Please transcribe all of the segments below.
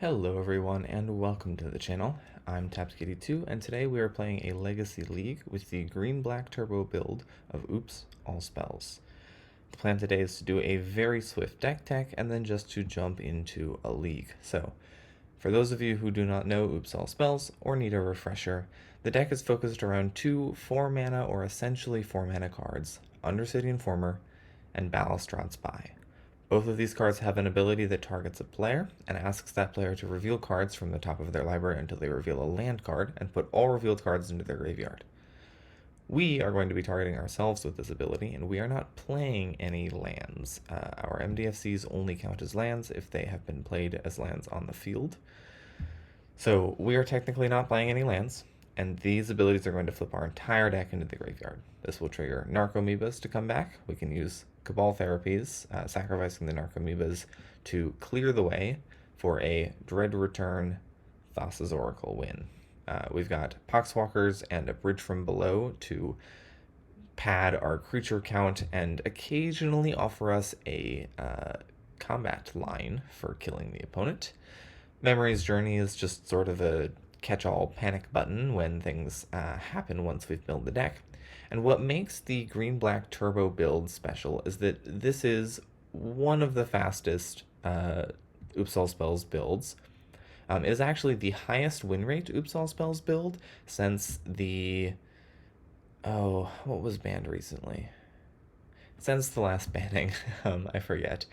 Hello everyone and welcome to the channel. I'm TapsKitty2 and today we are playing a Legacy League with the green-black turbo build of Oops All Spells. The plan today is to do a very swift deck tech and then just to jump into a league. So, for those of you who do not know Oops All Spells or need a refresher, the deck is focused around two 4-mana or essentially 4-mana cards, Undercity Informer and Balustrade Spy. Both of these cards have an ability that targets a player and asks that player to reveal cards from the top of their library until they reveal a land card and put all revealed cards into their graveyard. We are going to be targeting ourselves with this ability, and we are not playing any lands. Our MDFCs only count as lands if they have been played as lands on the field. So we are technically not playing any lands, and these abilities are going to flip our entire deck into the graveyard. This will trigger Narcomoebas to come back. We can use Cabal Therapies, sacrificing the Narcomoebas to clear the way for a Dread Return Thassa's Oracle win. We've got Poxwalkers and a Bridge from Below to pad our creature count and occasionally offer us a combat line for killing the opponent. Memory's Journey is just sort of a catch-all panic button when things happen once we've built the deck. And what makes the green-black turbo build special is that this is one of the fastest Oops All Spells builds. It is actually the highest win rate Oops All Spells build since the... Oh, what was banned recently? Since the last banning, I forget.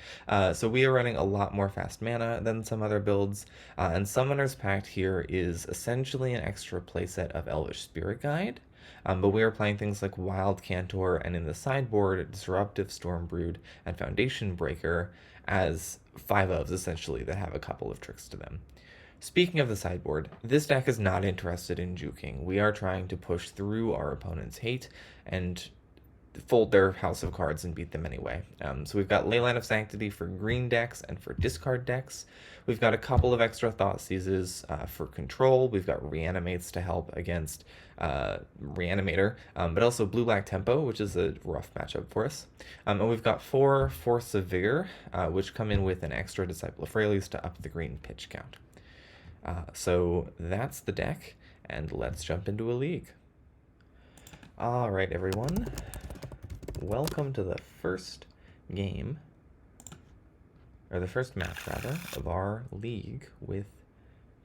So we are running a lot more fast mana than some other builds, and Summoner's Pact here is essentially an extra playset of Elvish Spirit Guide, but we are playing things like Wild Cantor and in the sideboard, Disruptive Stormbrood and Foundation Breaker as 5-ofs essentially that have a couple of tricks to them. Speaking of the sideboard, this deck is not interested in juking. We are trying to push through our opponent's hate and fold their house of cards and beat them anyway. So we've got Leyline of Sanctity for green decks and for discard decks. We've got a couple of extra Thoughtseizes for control. We've got Reanimates to help against Reanimator, but also Blue-Black Tempo, which is a rough matchup for us. And we've got 4 Force of Vigor, which come in with an extra Disciple of Freyalise to up the green pitch count. So that's the deck, and let's jump into a league. Alright everyone, welcome to the first game, or the first match rather, of our league with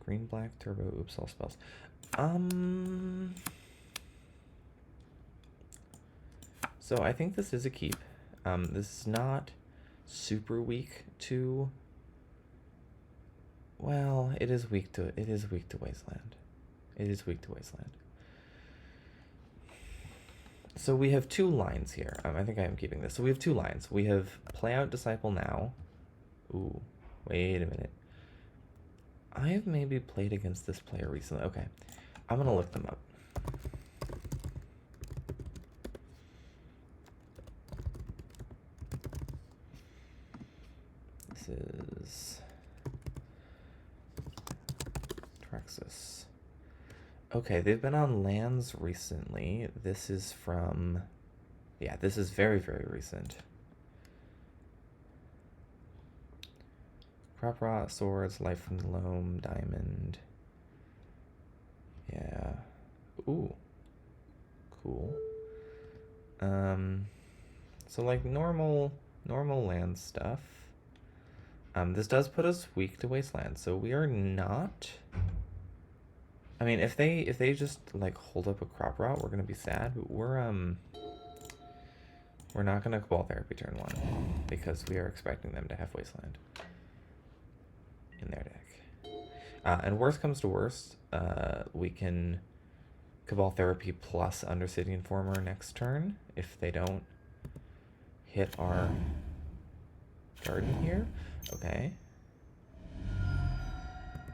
green-black turbo Oops All Spells. So I think this is a keep. This is not super weak to... Well, it is weak to Wasteland. It is weak to Wasteland. So we have 2 lines here. I think I am keeping this. So we have 2 lines. We have Play Out Disciple now. Ooh, wait a minute. I have maybe played against this player recently. Okay, I'm gonna look them up. This is Traxxas. Okay, they've been on lands recently. This is from... Yeah, this is very, very recent. Crop Rot, Swords, Life from the Loam, Diamond. Yeah. Ooh. Cool. So like normal land stuff. This does put us weak to Wasteland, so we are not... I mean, if they just like hold up a Crop Rot, we're gonna be sad. But we're not gonna Cabal Therapy turn 1 because we are expecting them to have Wasteland in their deck. And worst comes to worst, we can Cabal Therapy plus Undercity Informer next turn if they don't hit our garden here. Okay.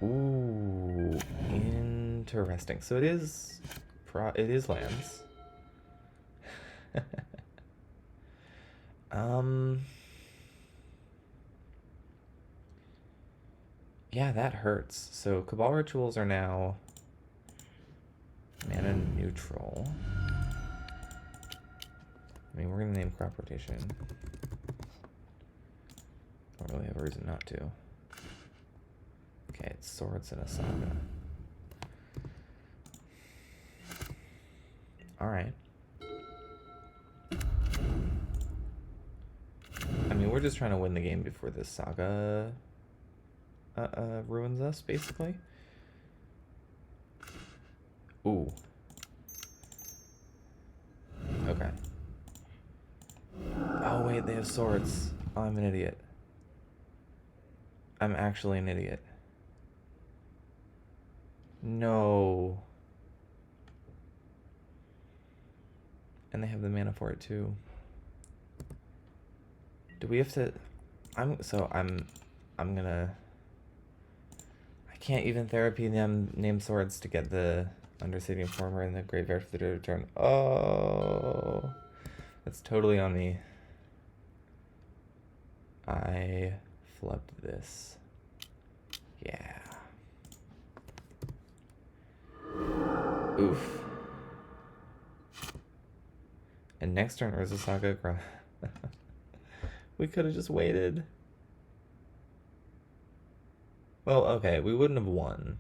Ooh, interesting. So it is lands. Yeah, that hurts. So Cabal Rituals are now mana neutral. I mean, we're gonna name Crop Rotation. Don't really have a reason not to. Okay, swords in a saga. Alright. I mean, we're just trying to win the game before this saga ruins us, basically. Ooh. Okay. Oh, wait, they have swords. Oh, I'm an idiot. I'm actually an idiot. No. And they have the mana for it, too. Do we have to... I'm gonna... I can't even therapy them name swords to get the Undercity Informer and the Graveyard for the return. Oh... That's totally on me. I flubbed this. Yeah. Oof. And next turn, Urza Saga. We could have just waited. Well, okay, we wouldn't have won.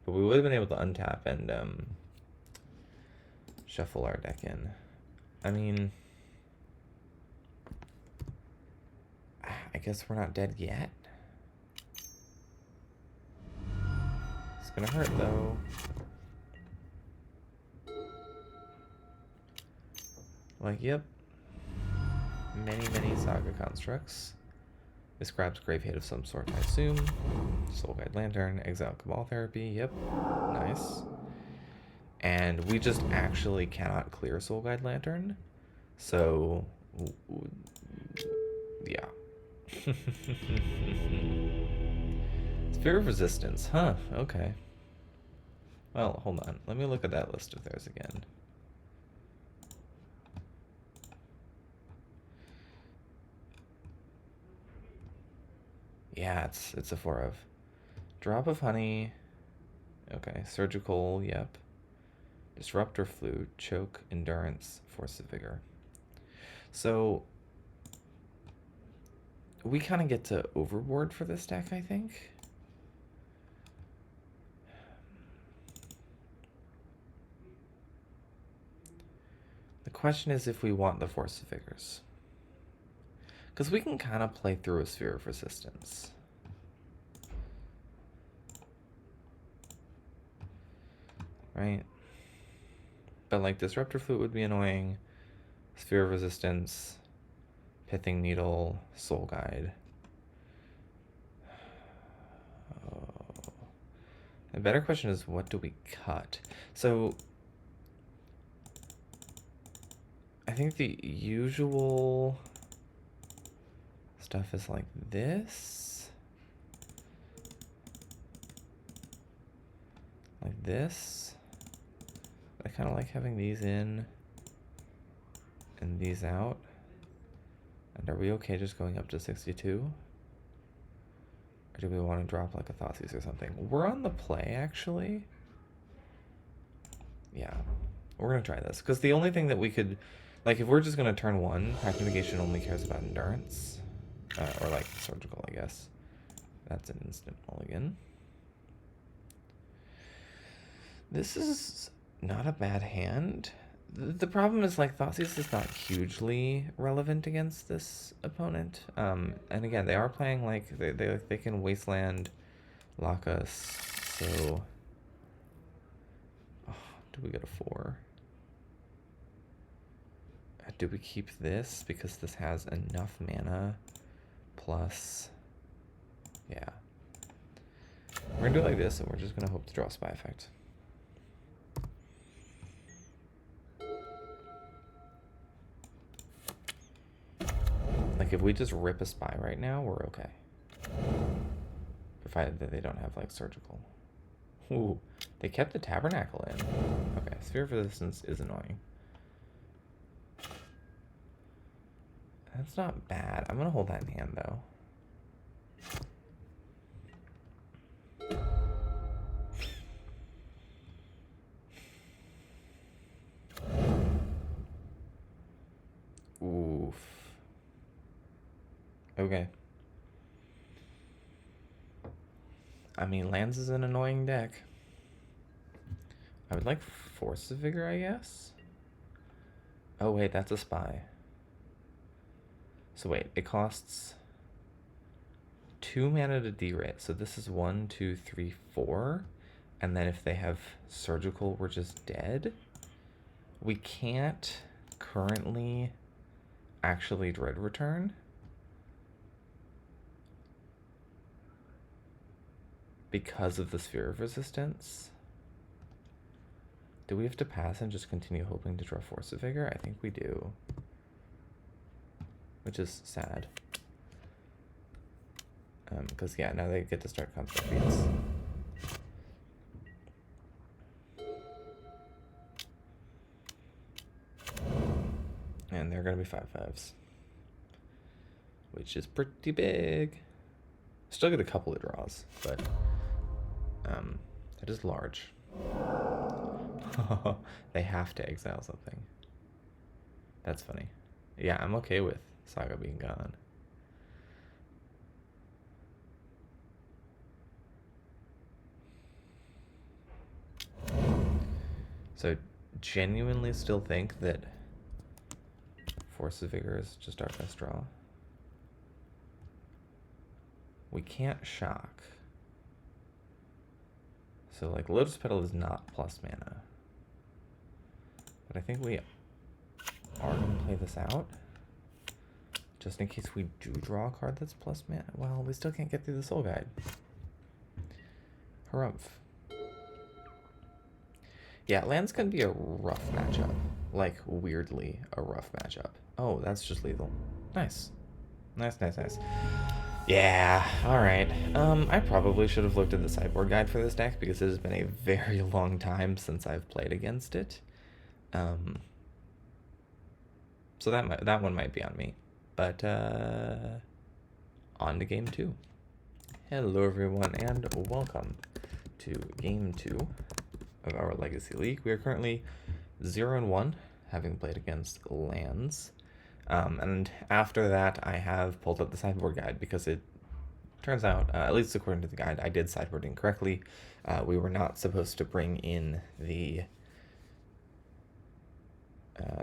But we would have been able to untap and shuffle our deck in. I mean... I guess we're not dead yet. It's gonna hurt, though. Like, yep. Many, many Saga constructs. Describes Grave Hate of some sort, I assume. Soul Guide Lantern, Exile Cabal Therapy, yep. Nice. And we just actually cannot clear Soul Guide Lantern. So, yeah. Sphere of Resistance, huh, okay. Well, hold on. Let me look at that list of theirs again. Yeah, it's a 4 of. Drop of Honey. Okay, Surgical, yep. Disruptor Flute, Choke, Endurance, Force of Vigor. So, we kind of get to overboard for this deck, I think. The question is if we want the Force of Vigors. Because we can kind of play through a Sphere of Resistance. Right? But like Disruptor Flute would be annoying. Sphere of Resistance, Pithing Needle, Soul Guide. Oh. The better question is, what do we cut? So, I think the usual stuff is like this. Like this. I kind of like having these in and these out. And are we okay just going up to 62? Or do we want to drop like a Thoughtseize or something? We're on the play, actually. Yeah, we're going to try this. Because the only thing that we could... Like, if we're just going to turn 1, Pact Negation only cares about Endurance. Or like Surgical, I guess. That's an instant mulligan. This is not a bad hand. The problem is, like, Thoughtseize is not hugely relevant against this opponent. And again, they are playing, like, they can Wasteland, lock us, so... Oh, do we get a 4? Do we keep this because this has enough mana? Plus... Yeah. We're gonna do it like this, and we're just gonna hope to draw a Spy Effect. Like, if we just rip a Spy right now, we're okay. Provided that they don't have, like, Surgical. Ooh, they kept the Tabernacle in. Okay, Sphere of Resistance is annoying. That's not bad. I'm gonna hold that in hand, though. Oof. Okay. I mean, lands is an annoying deck. I would like Force of Vigor, I guess. Oh wait, that's a spy. So wait, it costs 2 mana to derate. So this is 1, 2, 3, 4. And then if they have surgical, we're just dead. We can't currently actually Dread Return because of the Sphere of Resistance. Do we have to pass and just continue hoping to draw Force of Vigor? I think we do. Which is sad. Because, yeah, now they get to start Construct Beats. And they're going to be 5/5s. Which is pretty big. Still get a couple of draws, but it is large. They have to exile something. That's funny. Yeah, I'm okay with Saga being gone. So, genuinely still think that Force of Vigor is just our best draw. We can't shock. So, like, Lotus Petal is not plus mana. But I think we are going to play this out. Just in case we do draw a card that's plus mana. Well, we still can't get through the Soul Guide. Harumph. Yeah, lands can be a rough matchup. Like, weirdly, a rough matchup. Oh, that's just lethal. Nice. Nice, nice, nice. Yeah, alright. I probably should have looked at the sideboard guide for this deck because it has been a very long time since I've played against it. So that one might be on me. But, on to game 2. Hello everyone, and welcome to game 2 of our Legacy League. We are currently 0-1, having played against lands. And after that, I have pulled up the sideboard guide because it turns out, at least according to the guide, I did sideboard incorrectly. We were not supposed to bring in the...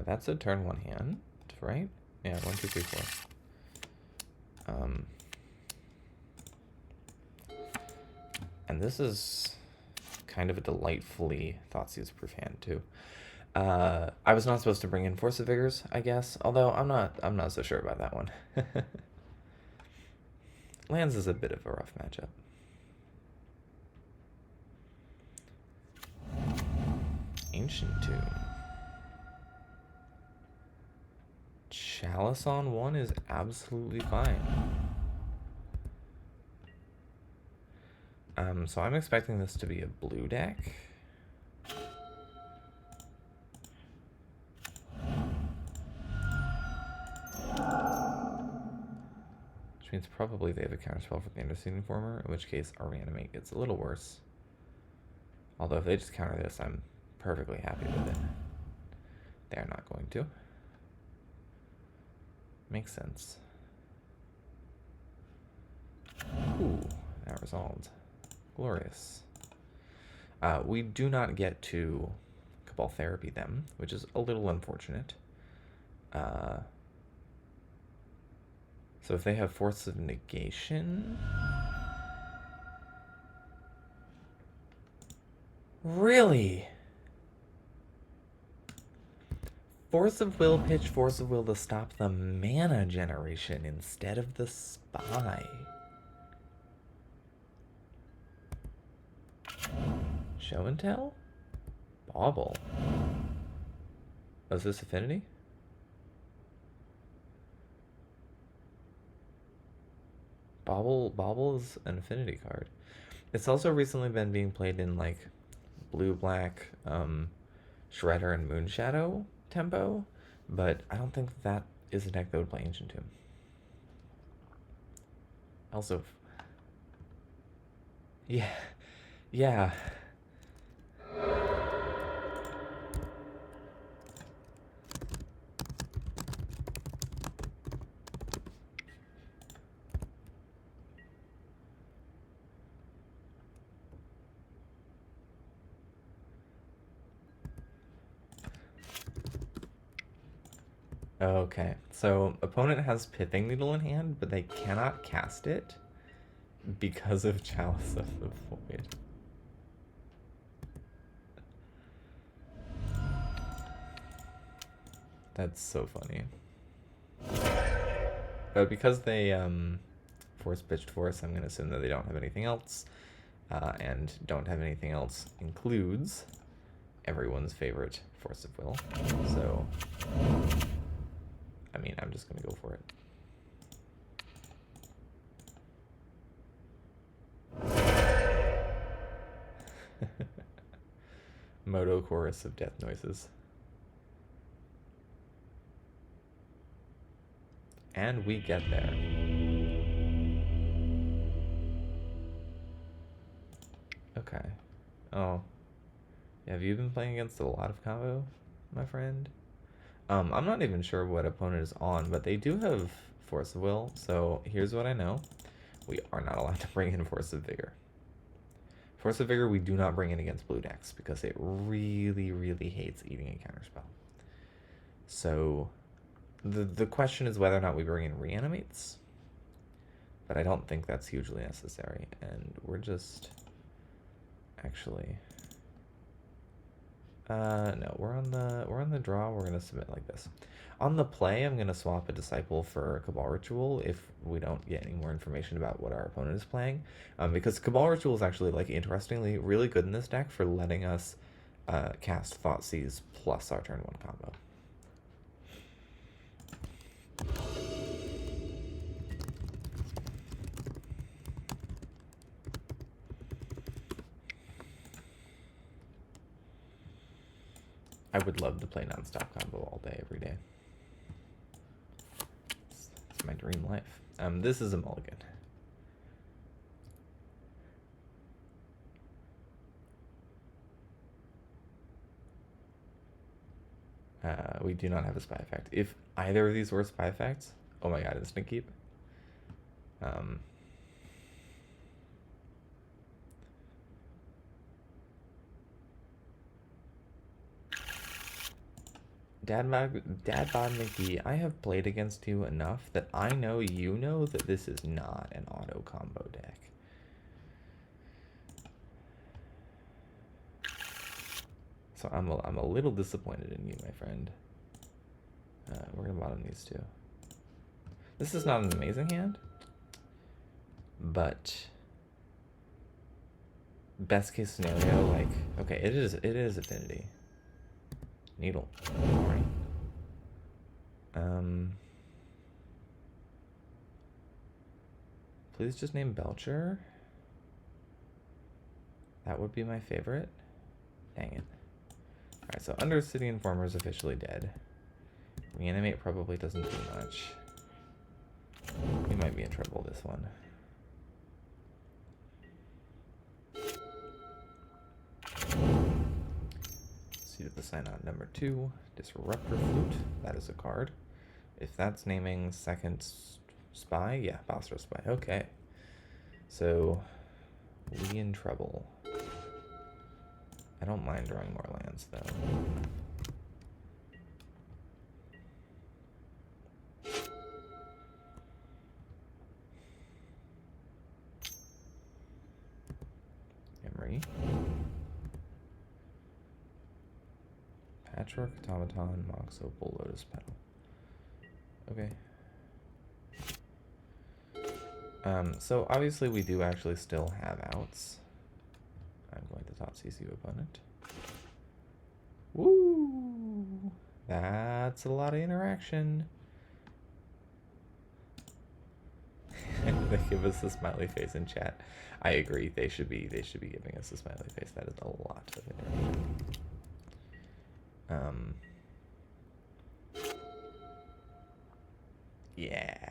that's a turn 1 hand, right? Yeah, 1, 2, 3, 4. And this is kind of a delightfully Thoughtseize-proof hand too. I was not supposed to bring in Force of Vigors, I guess. Although I'm not so sure about that one. Lands is a bit of a rough matchup. Ancient Tomb. Chalice on 1 is absolutely fine. So I'm expecting this to be a blue deck. Which means probably they have a counterspell for the Interceding Informer, in which case our Reanimate gets a little worse. Although if they just counter this, I'm perfectly happy with it. They're not going to. Makes sense. Ooh, that resolved. Glorious. We do not get to Cabal Therapy them, which is a little unfortunate. So if they have Force of Negation... Really? Force of Will, pitch Force of Will to stop the mana generation instead of the spy. Show and Tell? Bauble. Oh, is this Affinity? Bauble is an Affinity card. It's also recently been being played in like blue-black Shredder and Moonshadow tempo, but I don't think that is a deck that would play Ancient Tomb. Also, yeah. Okay, so opponent has Pithing Needle in hand, but they cannot cast it because of Chalice of the Void. That's so funny. But because they force pitched force, I'm gonna assume that they don't have anything else, and don't have anything else includes everyone's favorite Force of Will. So, I mean, I'm just gonna go for it. Moto chorus of death noises. And we get there. Okay. Oh. Yeah, have you been playing against a lot of combo, my friend? I'm not even sure what opponent is on, but they do have Force of Will, so here's what I know. We are not allowed to bring in Force of Vigor. Force of Vigor we do not bring in against blue decks because it really, really hates eating a counterspell. So the question is whether or not we bring in Reanimates, but I don't think that's hugely necessary, and we're just actually no, we're on the draw. We're gonna submit like this. On the play, I'm gonna swap a Disciple for Cabal Ritual if we don't get any more information about what our opponent is playing, because Cabal Ritual is actually, like, interestingly really good in this deck for letting us cast Thoughtseize plus our turn 1 combo. I would love to play nonstop combo all day, every day. It's my dream life. This is a mulligan. We do not have a spy effect. If either of these were spy effects, oh my god, instant keep. Dad Bod McGee, I have played against you enough that I know you know that this is not an auto combo deck. So I'm a little disappointed in you, my friend. We're gonna bottom these two. This is not an amazing hand, but best case scenario, like, okay, it is Affinity. Needle. Alright. Please just name Belcher. That would be my favorite. Dang it. Alright, so Undercity Informer is officially dead. Reanimate probably doesn't do much. We might be in trouble this one. Seat of the Sign on number 2. Disruptor Flute. That is a card. If that's naming second spy, yeah, Bastro Spy. Okay. So, we in trouble. I don't mind drawing more lands, though. Emery. Patchwork, Automaton, Mox Opal, Lotus Petal. Okay. So obviously we do actually still have outs. I'm going to top CCU opponent. Woo! That's a lot of interaction. They give us a smiley face in chat. I agree. They should be giving us a smiley face. That is a lot of interaction. Yeah.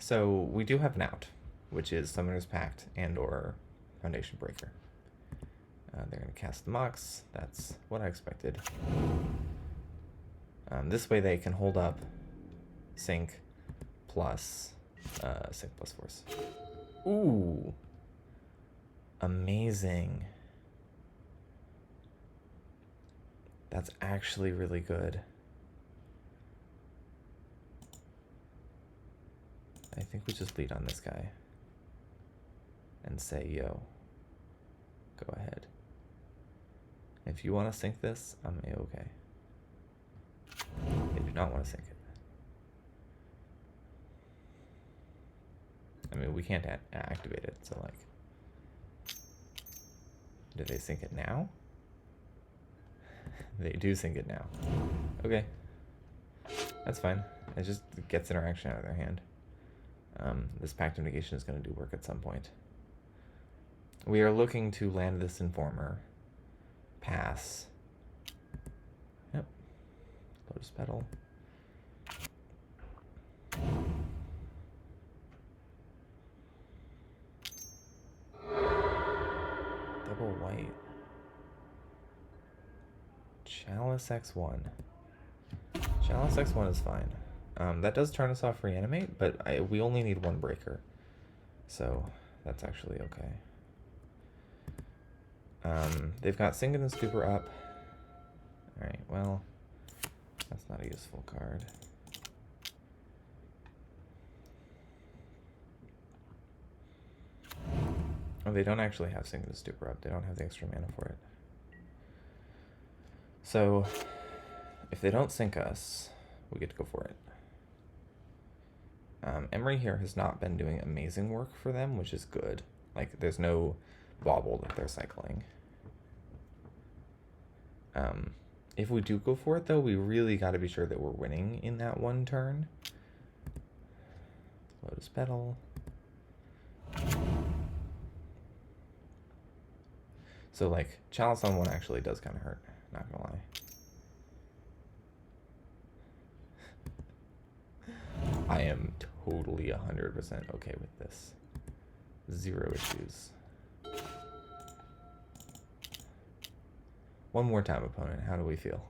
So we do have an out, which is Summoner's Pact and or Foundation Breaker. They're going to cast the Mox. That's what I expected. This way they can hold up Sync plus Sync plus Force. Ooh. Amazing. That's actually really good. I think we just lead on this guy and say, yo, go ahead. If you want to sink this, I'm a-okay. They do not want to sink it. I mean, we can't activate it, so like, do they sink it now? They do sink it now. Okay. That's fine. It just gets interaction out of their hand. This Pact of Negation is going to do work at some point. We are looking to land this Informer. Pass. Yep. Lotus Petal. Double white. Chalice X1. Chalice X1 is fine. That does turn us off Reanimate, but we only need one breaker. So that's actually okay. They've got Singed and Scooper up. Alright, well, that's not a useful card. Oh, they don't actually have Singed and Scooper up. They don't have the extra mana for it. So, if they don't sink us, we get to go for it. Emery here has not been doing amazing work for them, which is good. Like, there's no bauble that they're cycling. If we do go for it, though, we really got to be sure that we're winning in that one turn. Lotus Petal. So, like, Chalice on one actually does kind of hurt, not gonna lie. I am totally 100% okay with this. Zero issues. One more time, opponent. How do we feel?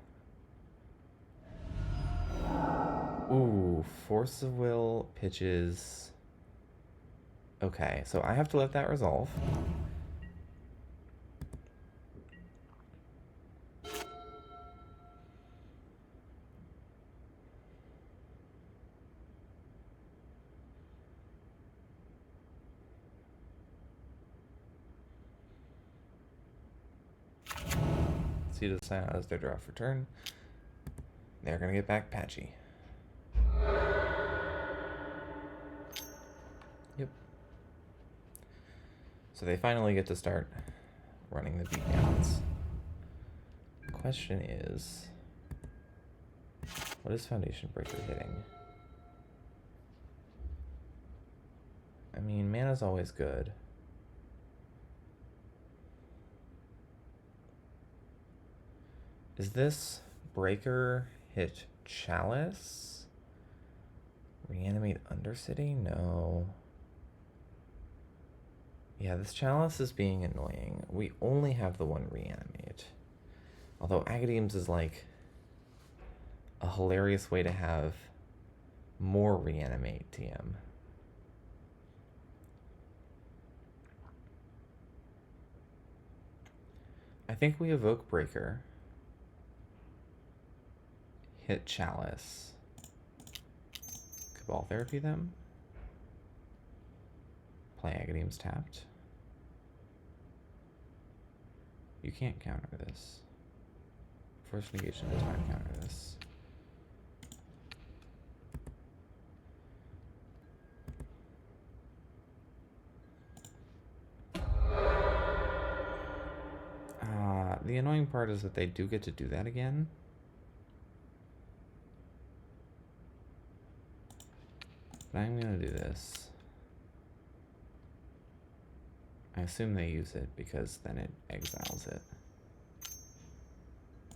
Ooh, Force of Will pitches. Okay, so I have to let that resolve. See to sign out as their draw for turn. They're gonna get back Patchy. Yep. So they finally get to start running the beatdowns. The question is, what is Foundation Breaker hitting? I mean, mana's always good. Is this Breaker hit Chalice? Reanimate Undercity? No. Yeah, this Chalice is being annoying. We only have the one Reanimate. Although Agadeem's is like a hilarious way to have more Reanimate TM. I think we evoke Breaker. Hit Chalice. Cabal Therapy them. Play Agadeem's tapped. You can't counter this. Force Negation does not counter this. The annoying part is that they do get to do that again. But I'm gonna do this. I assume they use it because then it exiles it.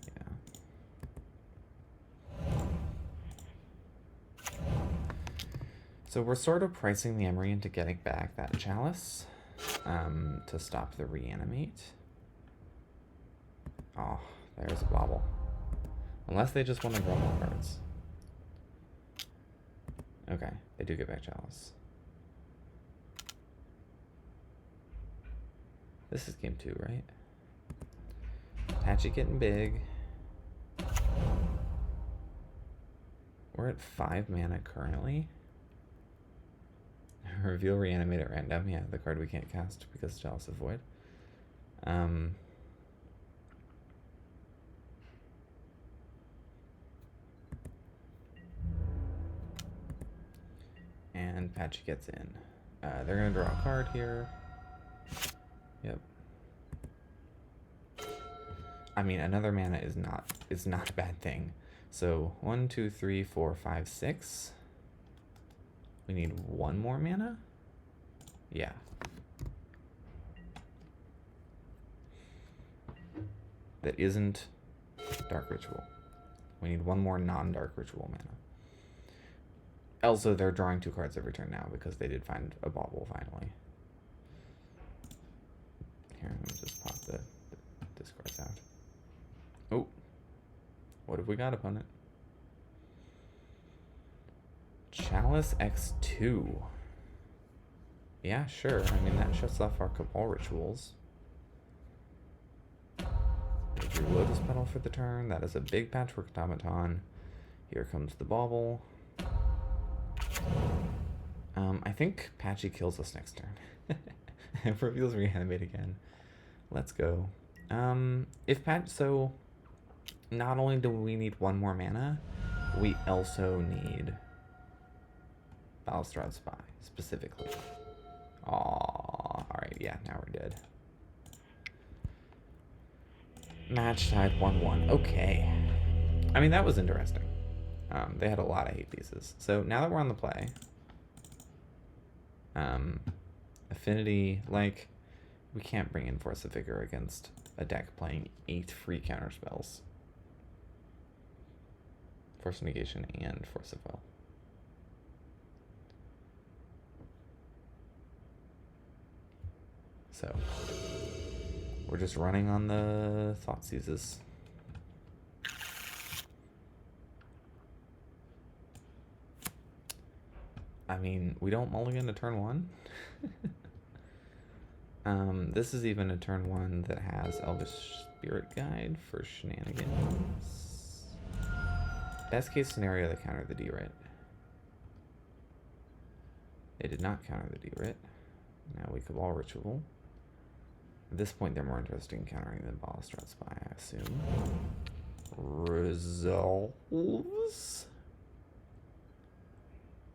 Yeah. So we're sort of pricing the Emery into getting back that Chalice to stop the Reanimate. Oh, there's a bobble. Unless they just want to draw more cards. Okay, they do get back Chalice. This is game 2, right? Patchy getting big. We're at 5 mana currently. Reveal Reanimate at random. Yeah, the card we can't cast because Chalice of Void. And Patchy gets in. They're going to draw a card here. Yep. I mean, another mana is not a bad thing. So 1, 2, 3, 4, 5, 6. We need 1 more mana? Yeah. That isn't Dark Ritual. We need 1 more non-Dark Ritual mana. Also, they're drawing 2 cards every turn now because they did find a bauble finally. Here, let me just pop the discards out. Oh, what have we got, opponent? Chalice X2. Yeah, sure. I mean, that shuts off our Cabal rituals. They drew Lotus Petal for the turn. That is a big Patchwork Automaton. Here comes the bauble. I think Patchy kills us next turn. It reveals Reanimate again. Let's go. So not only do we need 1 more mana, we also need Balustrade Spy, specifically. Aww, alright, yeah, now we're dead. Match tied 1-1. Okay. I mean, that was interesting. They had a lot of hate pieces. So now that we're on the play, Affinity, like, we can't bring in Force of Vigor against a deck playing 8 free counterspells. Force of Negation and Force of Will. So we're just running on the Thoughtseizes. I mean, we don't mulligan to turn 1. This is even a turn 1 that has Elvish Spirit Guide for shenanigans. Best case scenario, they counter the D-Writ. They did not counter the D-Writ. Now we Cabal Ritual. At this point, they're more interested in countering than Balustrade Spy, I assume. Resolves.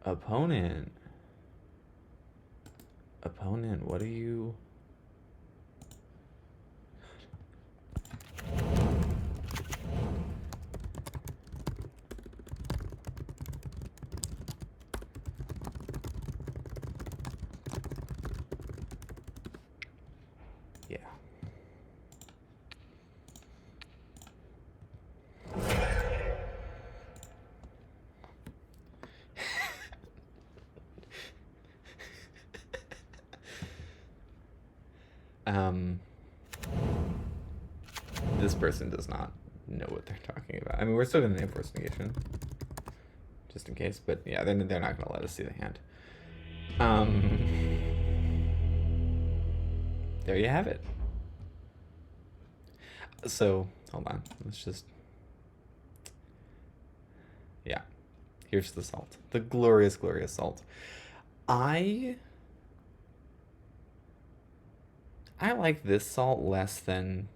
Opponent, what are you? Yeah. This person does not know what they're talking about. I mean, we're still going to name Force Negation, just in case, but yeah, they're not going to let us see the hand. There you have it. So, hold on, let's just... Yeah, here's the salt. The glorious, glorious salt. I like this salt less than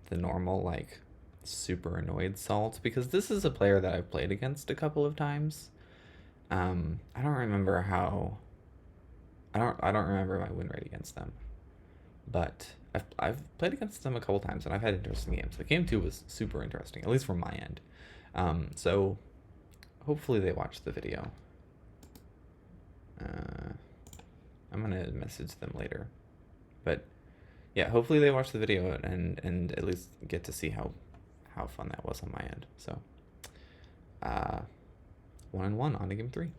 the normal, like, super annoyed salt, because this is a player that I've played against a couple of times. I don't remember how... I don't remember my win rate against them, but I've played against them a couple times, and I've had interesting games. Like, game 2 was super interesting, at least from my end. So hopefully they watch the video. I'm gonna message them later, but yeah, hopefully they watch the video and at least get to see how fun that was on my end. So 1-1 on to game 3.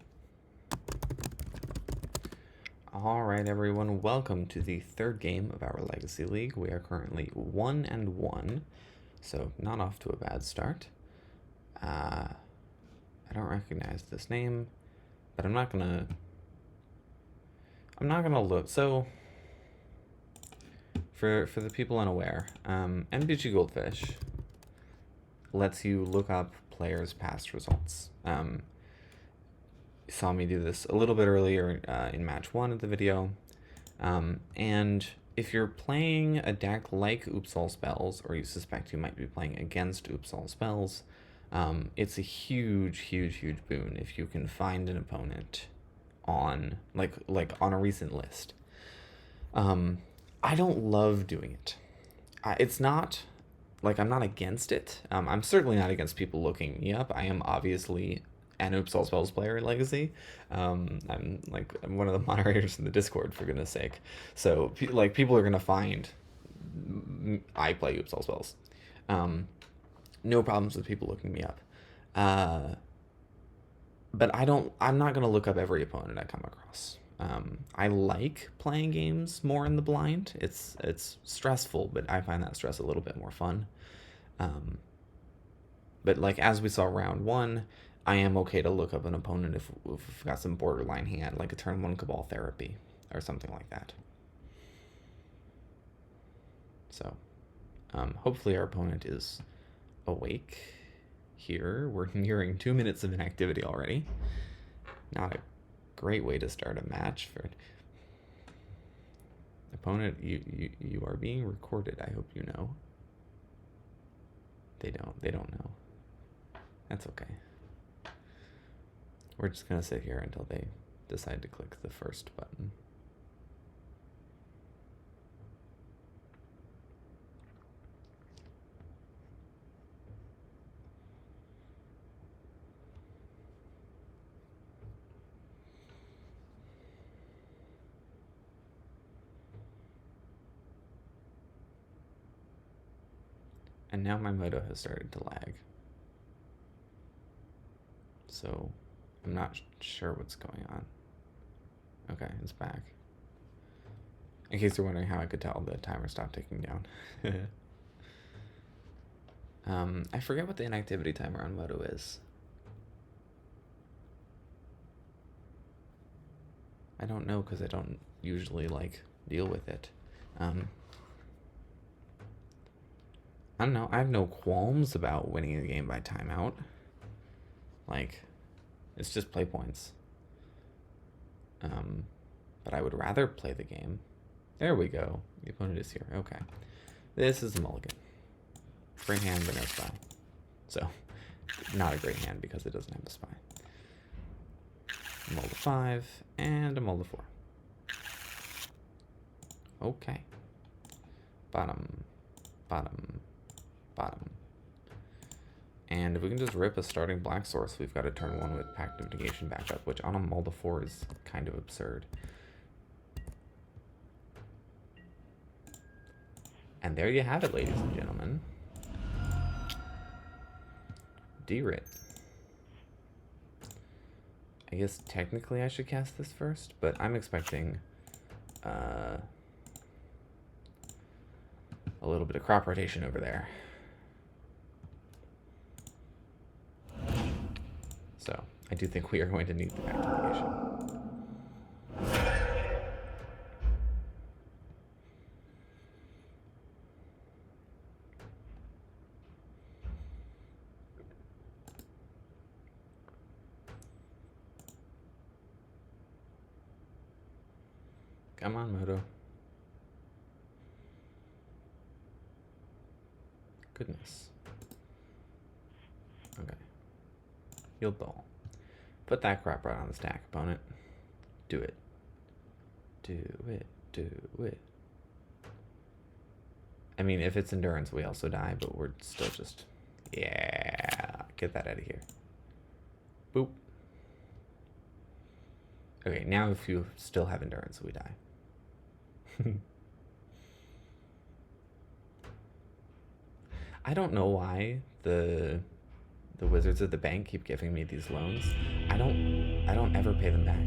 All right, everyone, welcome to the 3rd game of our Legacy League. We are currently 1-1, so not off to a bad start. I don't recognize this name, but I'm not gonna look. So for the people unaware, MTG Goldfish lets you look up players' past results. saw me do this a little bit earlier in match 1 of the video. And if you're playing a deck like Oops All Spells, or you suspect you might be playing against Oops All Spells, it's a huge, huge, huge boon if you can find an opponent on like on a recent list. I don't love doing it. It's not like I'm not against it. I'm certainly not against people looking me up. I am obviously an Oops All Spells player in Legacy. I'm one of the moderators in the Discord, for goodness sake. So like people are gonna find I play Oops All Spells. No problems with people looking me up. But I'm not gonna look up every opponent I come across. I like playing games more in the blind. It's stressful, but I find that stress a little bit more fun. But like as we saw round 1, I am okay to look up an opponent if we've got some borderline hand, like a turn 1 Cabal Therapy or something like that. So hopefully our opponent is awake here. We're nearing 2 minutes of inactivity already. Not a great way to start a match for opponent. You are being recorded. I hope you know. They don't know. That's okay. We're just gonna sit here until they decide to click the first button. And now my moto has started to lag. So I'm not sure what's going on. Okay, it's back. In case you're wondering how I could tell the timer stopped ticking down. I forget what the inactivity timer on moto is. I don't know because I don't usually like deal with it. I don't know. I have no qualms about winning a game by timeout. Like, it's just play points. But I would rather play the game. There we go. The opponent is here. Okay. This is a mulligan. Great hand, but no spy. So, not a great hand because it doesn't have a spy. A mull to 5, and a mull to 4. Okay. Bottom, bottom, bottom. And if we can just rip a starting black source, we've got a turn 1 with Pact of Negation backup, which on a mull to 4 is kind of absurd. And there you have it, ladies and gentlemen. D-Rit. I guess technically I should cast this first, but I'm expecting a little bit of crop rotation over there. So I do think we are going to need the Pact of Negation. Come on, Moto. Goodness. Okay. Field ball. Put that crap right on the stack, opponent. Do it. Do it. Do it. I mean, if it's endurance, we also die, but we're still just... Yeah. Get that out of here. Boop. Okay, now if you still have endurance, we die. I don't know why the Wizards of the Bank keep giving me these loans. I don't ever pay them back.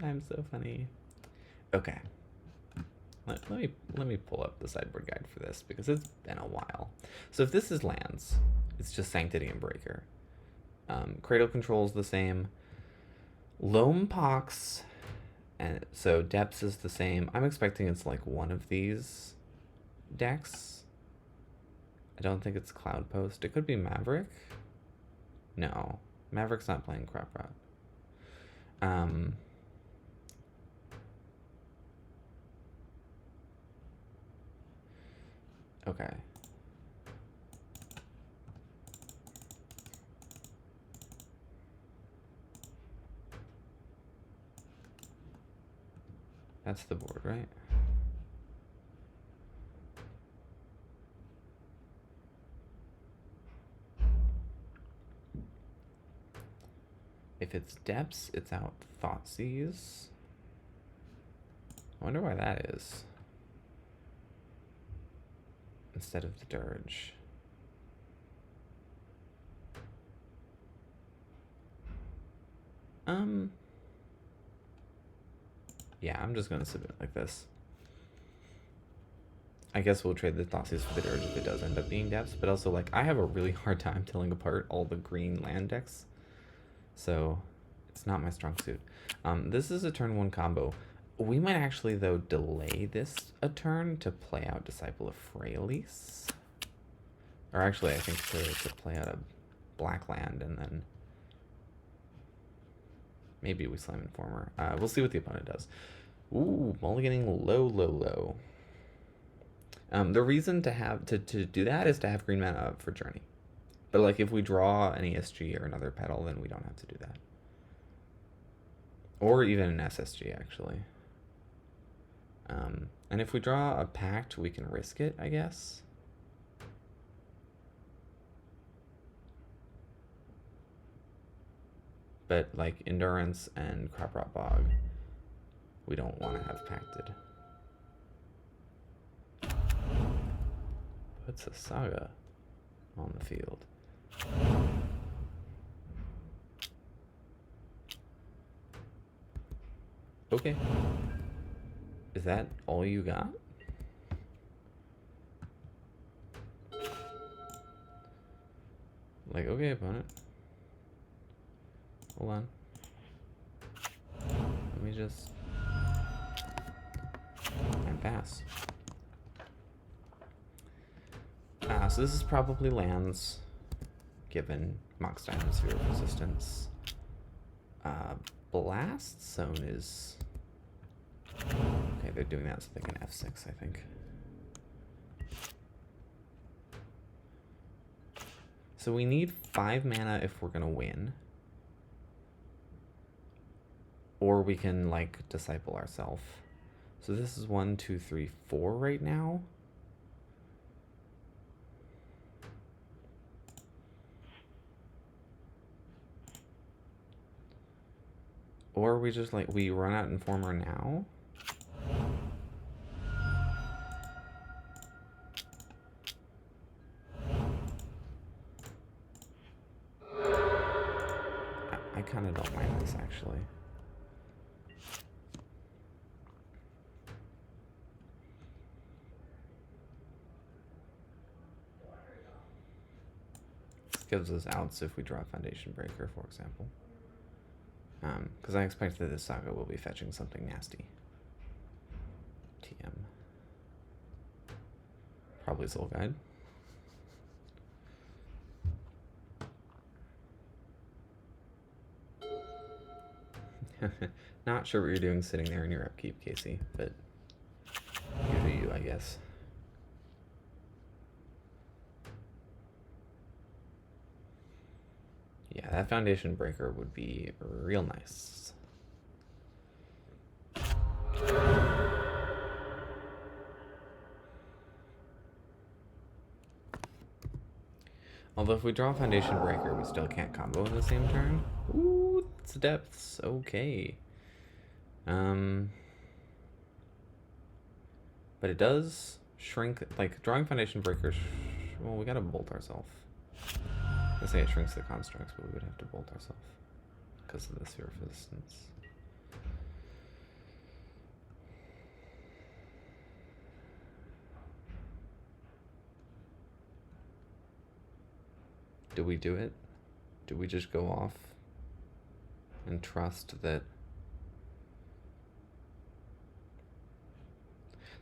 I'm so funny. Okay. Let me pull up the sideboard guide for this because it's been a while. So if this is lands, it's just Sanctity and Breaker. Cradle Control is the same. Loam Pox, and so Depths is the same. I'm expecting it's like one of these decks. I don't think it's Cloud Post. It could be Maverick. No, Maverick's not playing Crop Rot. Okay. That's the board, right? If it's Depths, it's out Thoughtseize. I wonder why that is. Instead of the Dirge. Yeah, I'm just gonna submit like this. I guess we'll trade the Thoughtseize for the Dirge if it does end up being Depths, but also, like, I have a really hard time telling apart all the green land decks, so it's not my strong suit. This is a turn 1 combo. We might actually, though, delay this a turn to play out Disciple of Freyalise. Or actually, I think to play out a black land, and then maybe we slam Informer. We'll see what the opponent does. Ooh, mulliganing low, low, low. The reason to do that is to have green mana up for Journey. But, like, if we draw an ESG or another Petal, then we don't have to do that. Or even an SSG, actually. And if we draw a Pact, we can risk it, I guess. But, like, Endurance and Crop Rot Bog, we don't want to have Pacted. Puts a Saga on the field. Okay. Is that all you got? Like, okay, opponent. Hold on. Let me just... and pass. So this is probably lands, given Mox Diamond Sphere of Resistance. Blast Zone is... okay, they're doing that so they can F6, I think. So we need 5 mana if we're gonna win. Or we can, like, Disciple ourselves. So this is 1, 2, 3, 4 right now. Or we just, like, we run out Informer now. I kind of don't mind this, actually. This gives us outs if we draw Foundation Breaker, for example. Because I expect that this Saga will be fetching something nasty. TM. Probably Soul Guide. Not sure what you're doing sitting there in your upkeep, Casey, but you do you, I guess. Yeah, that Foundation Breaker would be real nice. Although if we draw a Foundation Breaker, we still can't combo in the same turn. Ooh, it's Depths. Okay. But it does shrink, like, drawing Foundation Breaker, well, we gotta bolt ourselves. I say it shrinks the constructs, but we would have to bolt ourselves because of the Sphere of Resistance. Do we do it? Do we just go off and trust that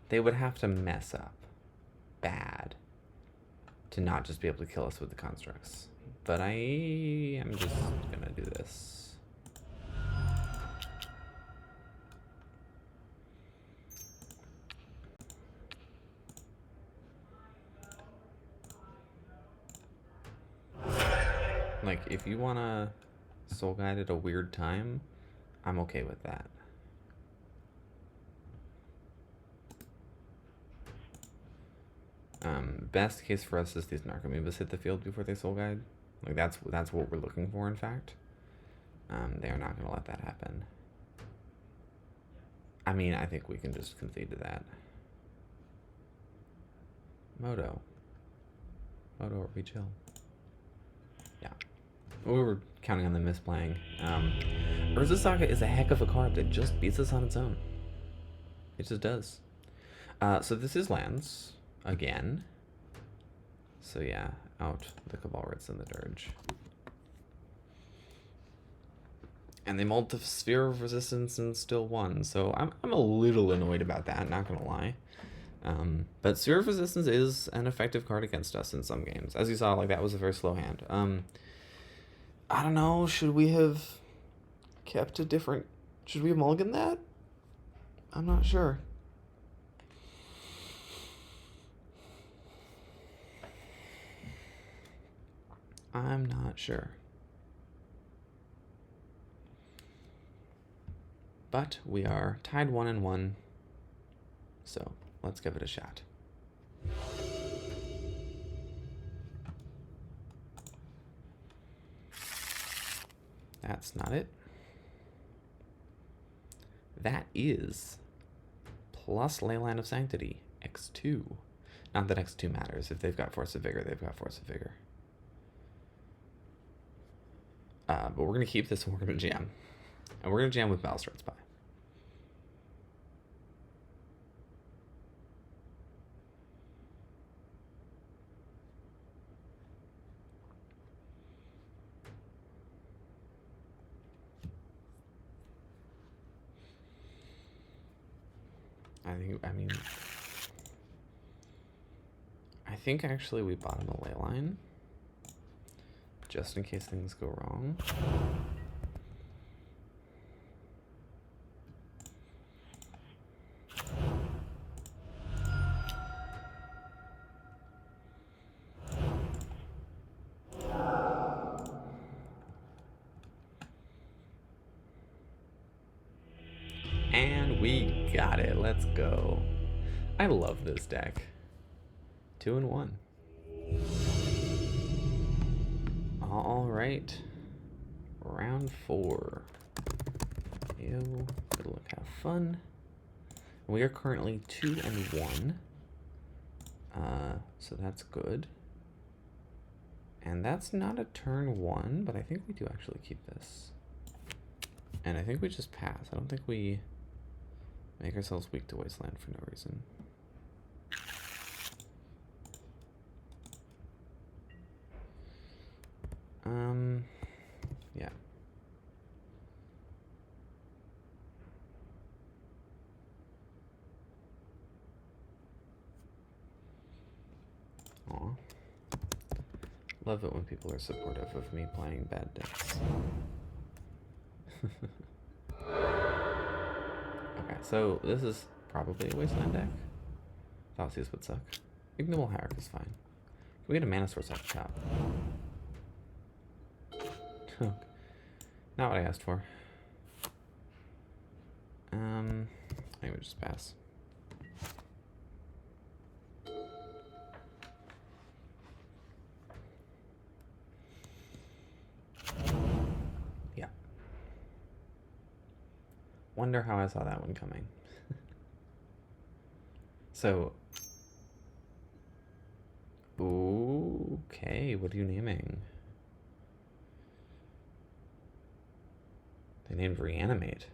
they would have to mess up bad to not just be able to kill us with the constructs. But I am just gonna do this. Like, if you wanna soul guide at a weird time, I'm okay with that. Best case for us is these Narcomoebas hit the field before they soul guide. Like, that's what we're looking for, in fact. They are not going to let that happen. I mean, I think we can just concede to that. Moto, are we chill? Yeah. We were counting on them misplaying. Urza Saga is a heck of a card that just beats us on its own. It just does. So this is lands, again. So yeah, out the Cabal Ritz and the Dirge. And they mulled the Sphere of Resistance and still won, so I'm a little annoyed about that, not gonna lie. But Sphere of Resistance is an effective card against us in some games. As you saw, like, that was a very slow hand. I don't know, should we have kept a different... Should we have mulliganed that? I'm not sure. I'm not sure. But we are tied 1-1, so let's give it a shot. That's not it. That is plus Leyline of Sanctity, X2. Not that X2 matters. If they've got Force of Vigor, they've got Force of Vigor. But we're going to keep this and we're going to jam. And we're going to jam with Balustrade Spy. I think actually we bottom a Leyline, just in case things go wrong. And we got it. Let's go. I love this deck. 2-1. All right. Round 4. Ew. Good luck. Have fun. We are currently 2-1. So that's good. And that's not a turn 1, but I think we do actually keep this. And I think we just pass. I don't think we make ourselves weak to Wasteland for no reason. Yeah. Aw. Love it when people are supportive of me playing bad decks. Okay, so this is probably a Wasteland deck. Thoughtseize would suck. Ignoble Hierarch is fine. Can we get a mana source off the top? Not what I asked for. I think we just pass. Yeah. Wonder how I saw that one coming. So, okay, what are you naming? They named Reanimate.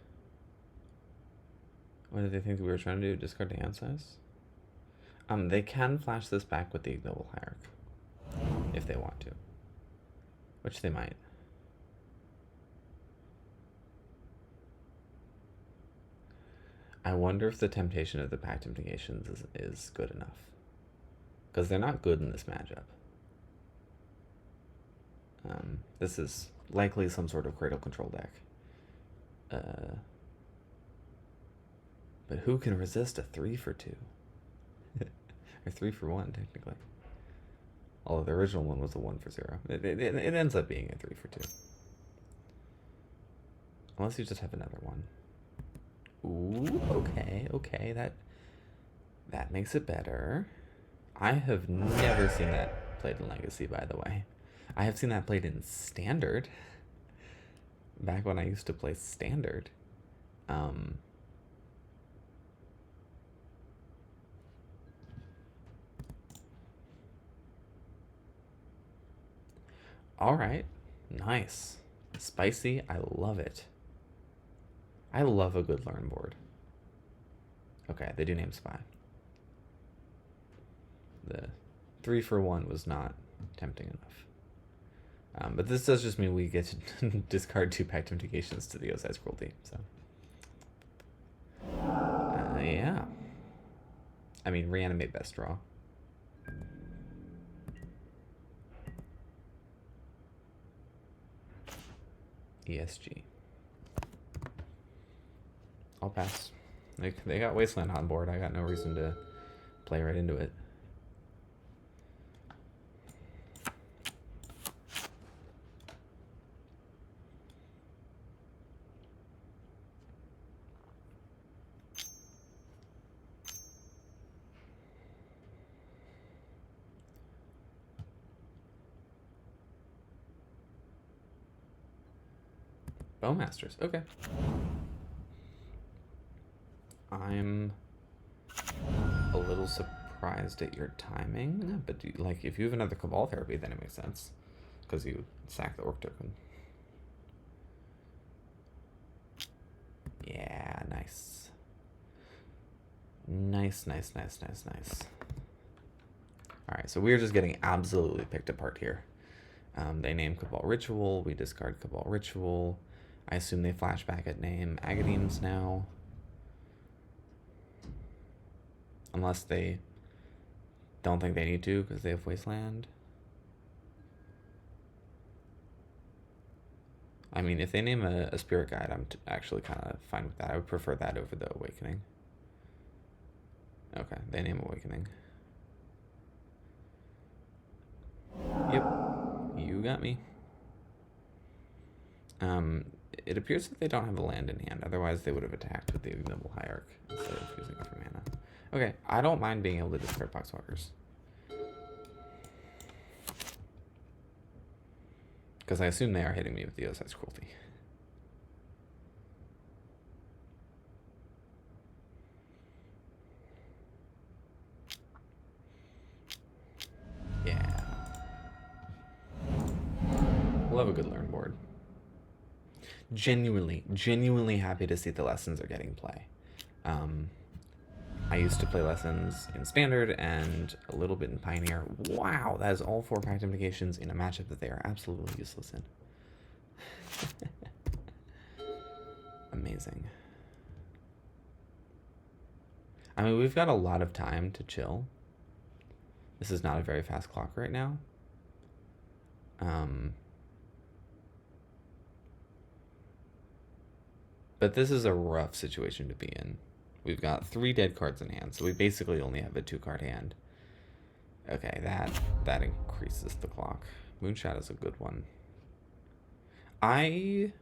What did they think we were trying to do? Discard the hand size? They can flash this back with the Ignoble Hierarch, if they want to. Which they might. I wonder if the Temptation of the Pact of Negations is good enough. Because they're not good in this matchup. This is likely some sort of Cradle control deck. But who can resist a 3 for 2? Or 3 for 1, technically. Although the original one was a 1 for 0. It ends up being a 3 for 2. Unless you just have another one. Ooh, okay, that makes it better. I have never seen that played in Legacy, by the way. I have seen that played in Standard. Back when I used to play Standard. Alright, nice. Spicy, I love it. I love a good learn board. Okay, they do name Spy. The 3 for 1 was not tempting enough. But this does just mean we get to discard 2 Pact Mitigations to the Ozai's Cruelty, so. Yeah. I mean, reanimate best draw. ESG. I'll pass. They got Wasteland on board. I got no reason to play right into it. Bowmasters, okay. I'm a little surprised at your timing, but like if you have another Cabal Therapy, then it makes sense, because you sack the Orc token. Yeah, nice. Nice. Alright, so we're just getting absolutely picked apart here. They name Cabal Ritual, we discard Cabal Ritual. I assume they flash back at name Agadeem's now. Unless they don't think they need to because they have Wasteland. I mean, if they name a Spirit Guide, I'm actually kind of fine with that. I would prefer that over the Awakening. Okay, they name Awakening. Yep, you got me. It appears that they don't have a land in hand, otherwise they would have attacked with the Ignoble Hierarch instead of using it for mana. Okay, I don't mind being able to discard Poxwalkers. Because I assume they are hitting me with the Ozai's Cruelty. Yeah. Love a good learn board. Genuinely happy to see the lessons are getting play. I used to play lessons in Standard and a little bit in Pioneer. Wow, that is all 4 Pact Implications in a matchup that they are absolutely useless in. Amazing. I mean, we've got a lot of time to chill. This is not a very fast clock right now. But this is a rough situation to be in. We've got 3 dead cards in hand, so we basically only have a 2-card hand. Okay, that increases the clock. Moonshot is a good one. When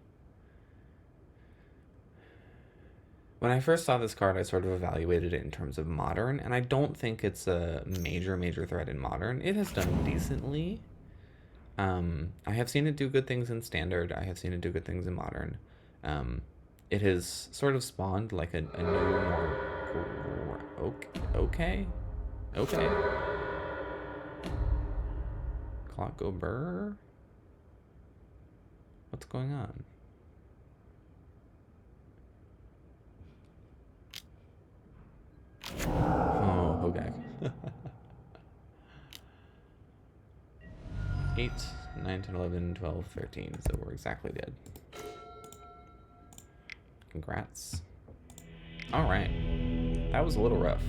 I first saw this card, I sort of evaluated it in terms of Modern, and I don't think it's a major threat in Modern. It has done decently. I have seen it do good things in Standard. I have seen it do good things in Modern. It has sort of spawned like a new, more... Okay. Clock go burr? What's going on? Oh, Hogak. 8, 9, 10, 11, 12, 13. So we're exactly dead. Congrats. Alright. That was a little rough.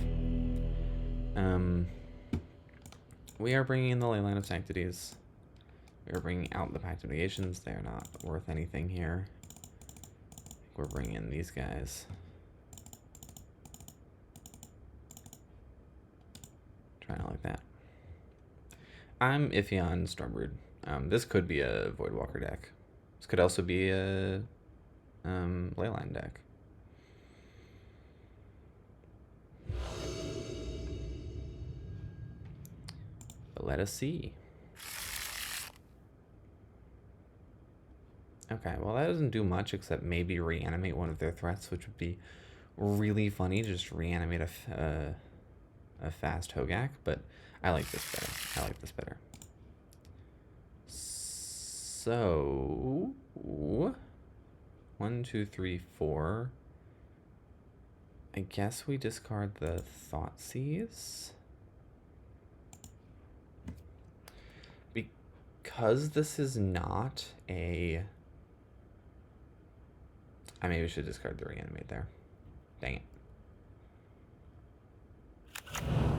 We are bringing in the Leyline of Sanctities. We're bringing out the Pact of Negations. They're not worth anything here. We're bringing in these guys. Try not like that. I'm iffy on Stormbird. This could be a Voidwalker deck. This could also be a Leyline deck. But let us see. Okay, well that doesn't do much except maybe reanimate one of their threats, which would be really funny. Just reanimate a fast Hogak, but I like this better. I like this better. So 1, 2, 3, 4. I guess we discard the Thoughtseize. Because this is not a... I maybe should discard the reanimate there. Dang it.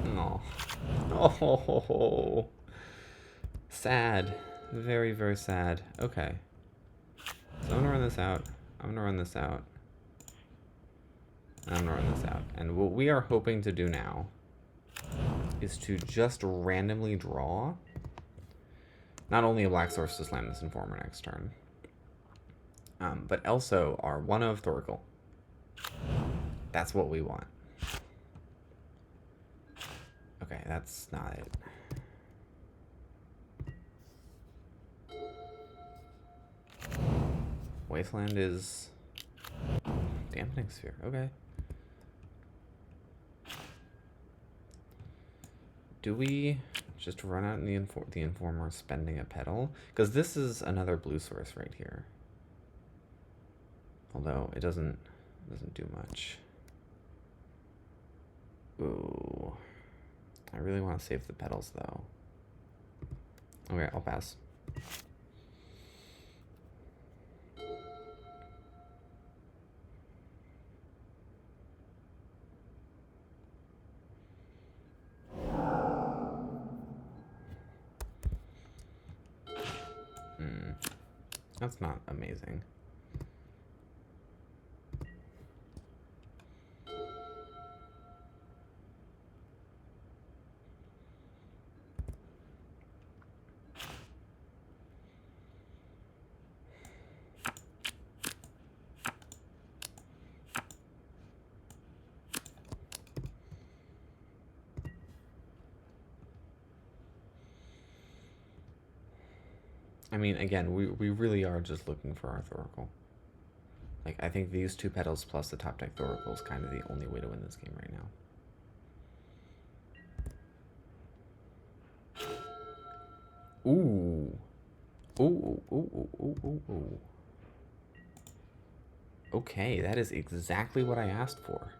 No. Oh, sad. Very, very sad. Okay. So I'm gonna run this out. I'm gonna run this out. I'm gonna run this out. And what we are hoping to do now is to just randomly draw not only a black source to slam this Informer next turn, but also our 1 of Thoracle. That's what we want. Okay, that's not it. Wasteland is Dampening Sphere. Okay. Do we just run out in the Informer spending a petal? Because this is another blue source right here. Although it doesn't do much. Ooh. I really want to save the petals though. Okay, I'll pass. That's not amazing. I mean, again, we really are just looking for our Thoracle. Like, I think these 2 petals plus the top deck Thoracle is kind of the only way to win this game right now. Ooh. Ooh, ooh, ooh, ooh, ooh, ooh. Okay, that is exactly what I asked for.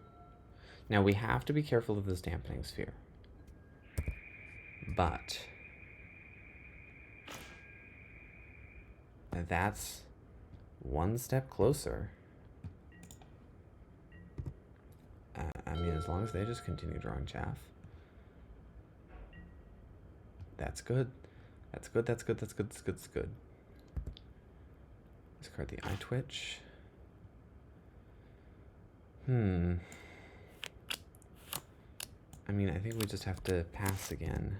Now, we have to be careful of this Dampening Sphere. But that's 1 step closer. I mean, as long as they just continue drawing chaff. That's good. That's good, that's good, that's good, that's good, that's good. Discard the Eye Twitch. I mean, I think we just have to pass again.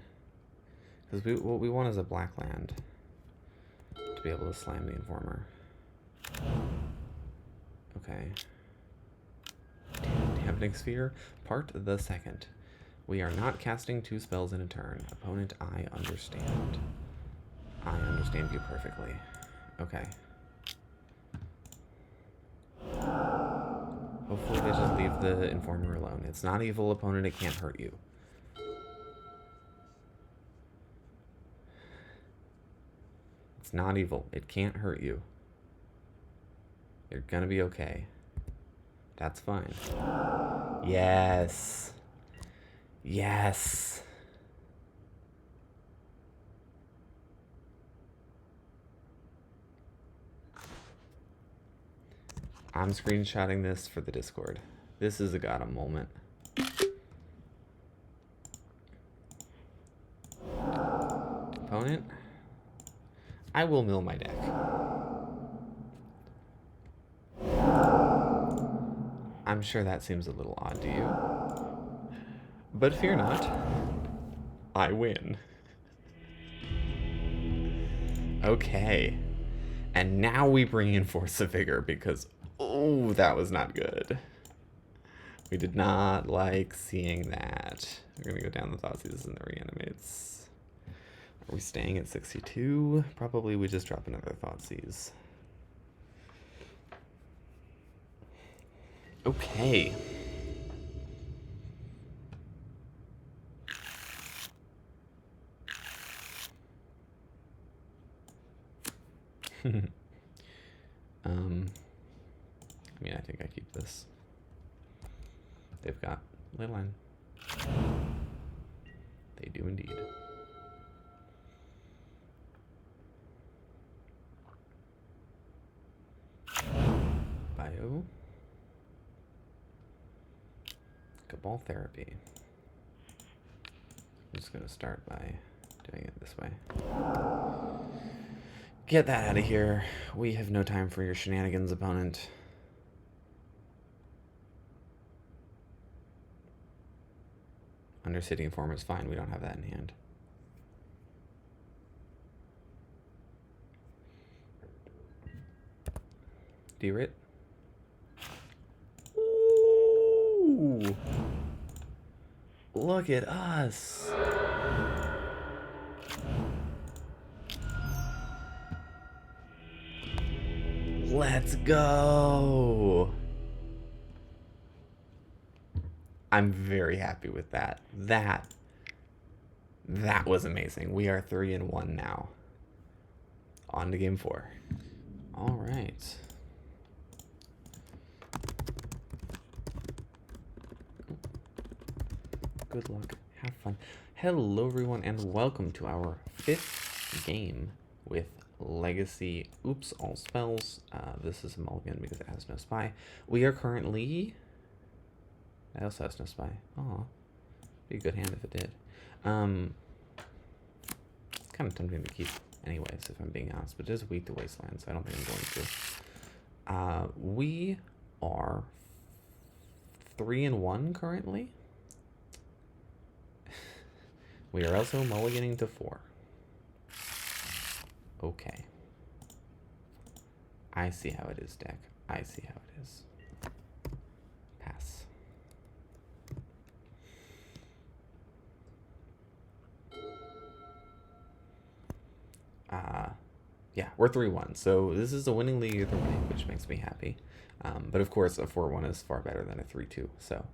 Because what we want is a black land to be able to slam the Informer. Okay. Dampening Sphere, part the 2nd. We are not casting 2 spells in a turn. Opponent, I understand. I understand you perfectly. Okay. Hopefully they just leave the Informer alone. It's not evil, opponent, it can't hurt you. It's not evil, it can't hurt you. You're gonna be okay. That's fine. Yes. Yes. I'm screenshotting this for the Discord. This is a gotta moment. Opponent, I will mill my deck. I'm sure that seems a little odd to you. But fear not, I win. Okay. And now we bring in Force of Vigor because, oh, that was not good. We did not like seeing that. We're going to go down the Thoughtseize and the Reanimates. Are we staying at 62? Probably we just drop another Thoughtseize. Okay. I mean, I think I keep this. They've got Leyline. They do indeed. Bio. Cabal Therapy. I'm just going to start by doing it this way. Get that out of here. We have no time for your shenanigans, opponent. Undercity Informer is fine. We don't have that in hand. D-Rit. Ooh. Look at us. Let's go. I'm very happy with that. That was amazing. We are 3-1 now. On to game 4. All right. Good luck. Have fun. Hello, everyone, and welcome to our 5th game with Legacy Oops All Spells. This is a mulligan because it has no spy. We are currently... It also has no spy. Aw. Be a good hand if it did. It's kind of tempting to keep anyways, if I'm being honest, but it is Weak to Wasteland, so I don't think I'm going to. We are 3-1 currently. We are also mulliganing to 4. Okay. I see how it is, deck. I see how it is. Pass. Yeah, we're 3-1. So this is a winning league either way, which makes me happy. But of course, a 4-1 is far better than a 3-2. So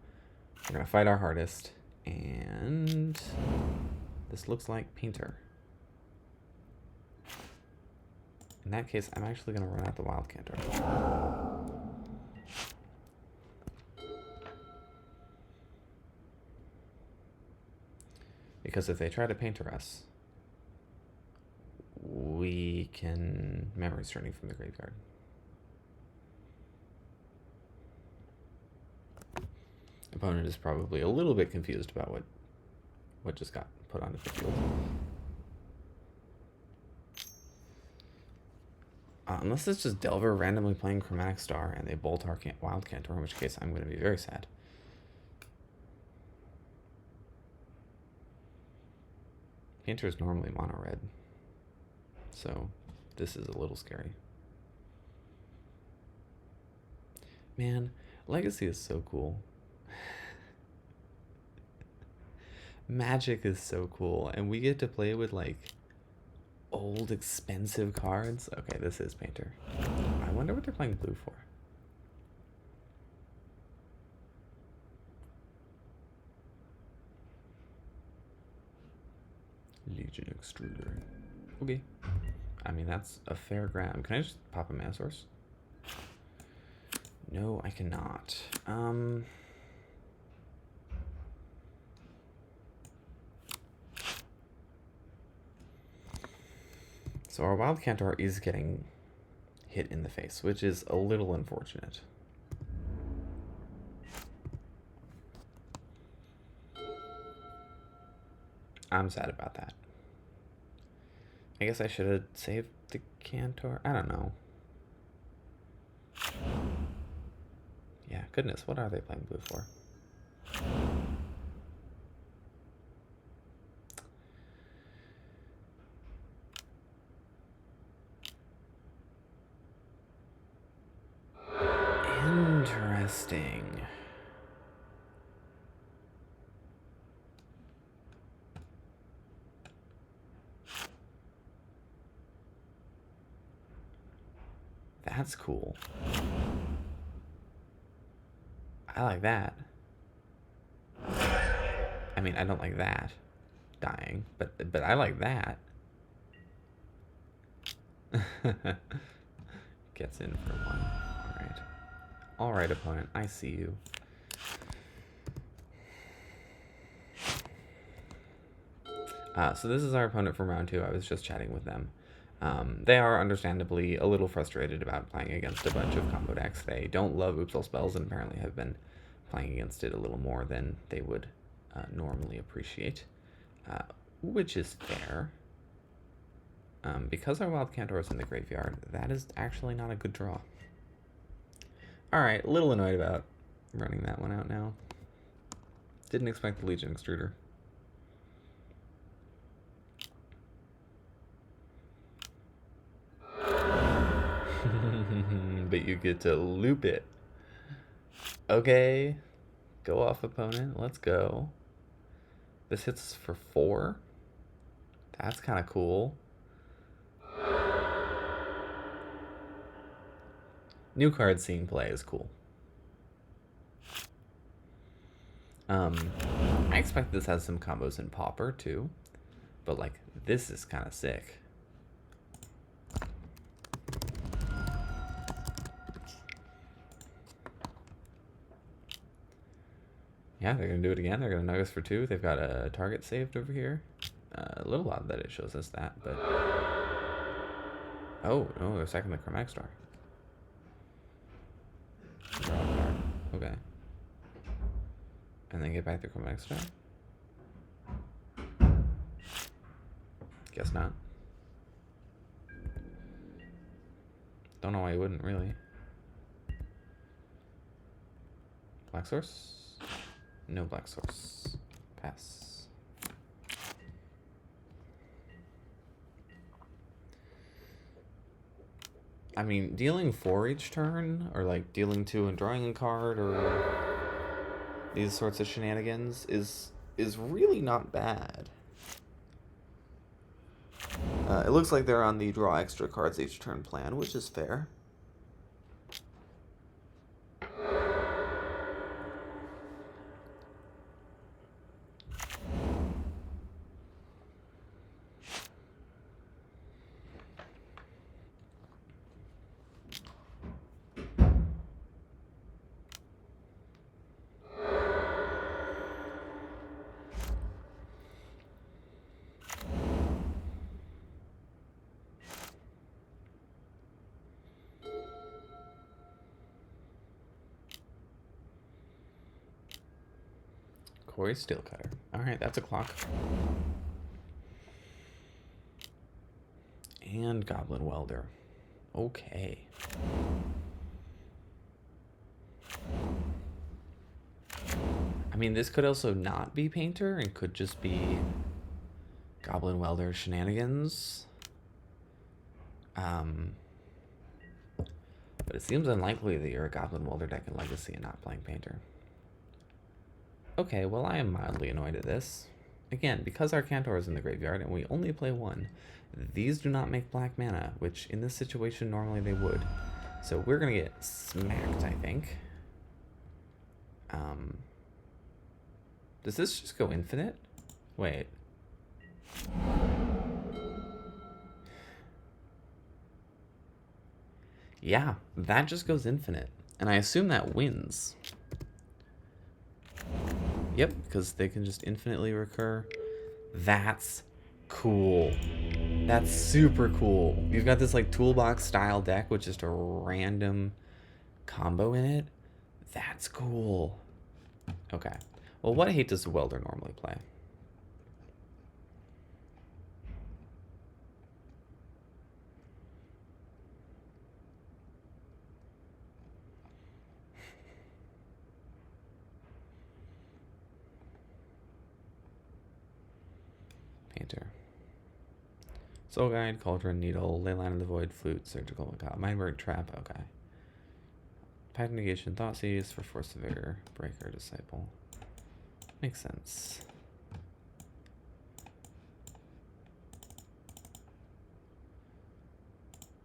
we're going to fight our hardest. And this looks like Painter. In that case, I'm actually going to run out the Wild Canter. Because if they try to Painter us, we can Memory Straining from the graveyard. Opponent is probably a little bit confused about what just got put onto the field. Unless it's just Delver randomly playing Chromatic Star and they bolt our Wild Cantor, in which case I'm going to be very sad. Painter is normally mono red, so this is a little scary. Man, Legacy is so cool. Magic is so cool, and we get to play with like old expensive cards. Okay, this is Painter. I wonder what they're playing blue for. Legion Extruder. Okay. I mean, that's a fair grab. Can I just pop a Mana Source? No, I cannot. So our Wild Cantor is getting hit in the face, which is a little unfortunate. I'm sad about that. I guess I should have saved the Cantor. I don't know. Yeah, goodness, what are they playing blue for? Interesting. That's cool. I like that. I mean, I don't like that. Dying, but I like that. Gets in for one. Alright. Alright, opponent. I see you. So this is our opponent from round 2. I was just chatting with them. They are understandably a little frustrated about playing against a bunch of combo decks. They don't love Oops All Spells and apparently have been playing against it a little more than they would normally appreciate, which is fair. Because our Wild Cantor is in the graveyard, that is actually not a good draw. Alright, a little annoyed about running that one out now. Didn't expect the Legion Extruder. But you get to loop it. Okay. Go off, opponent. Let's go. This hits for 4. That's kind of cool. New card seeing play is cool. I expect this has some combos in Pauper too, but like this is kind of sick. Yeah, they're gonna do it again. They're gonna nug us for 2. They've got a target saved over here. A little odd that it shows us that, but oh no, they're sacking the Chromatic Star. Draw a card. Okay. And then get back the Chromatic Star? Guess not. Don't know why you wouldn't, really. Black source? No black source. Pass. I mean, dealing 4 each turn, or like dealing 2 and drawing a card, or these sorts of shenanigans is really not bad. It looks like they're on the draw extra cards each turn plan, which is fair. Corey Steelcutter. Alright, that's a clock. And Goblin Welder. Okay. I mean, this could also not be Painter and could just be Goblin Welder shenanigans. But it seems unlikely that you're a Goblin Welder deck in Legacy and not playing Painter. Okay, well, I am mildly annoyed at this. Again, because our Cantor is in the graveyard and we only play 1, these do not make black mana, which in this situation normally they would. So we're gonna get smacked, I think. Does this just go infinite? Wait. Yeah, that just goes infinite. And I assume that wins. Yep, because they can just infinitely recur. That's cool. That's super cool. You've got this like toolbox style deck with just a random combo in it. That's cool. Okay. Well, what hate does the Welder normally play? Igniter. Soul Guide, Cauldron, Needle, Leyline of the Void, Flute, Surgical Macabre, Mindbreak, Trap, okay. Pact Negation, Thoughtseize for Force of Vigor, Breaker, Disciple. Makes sense.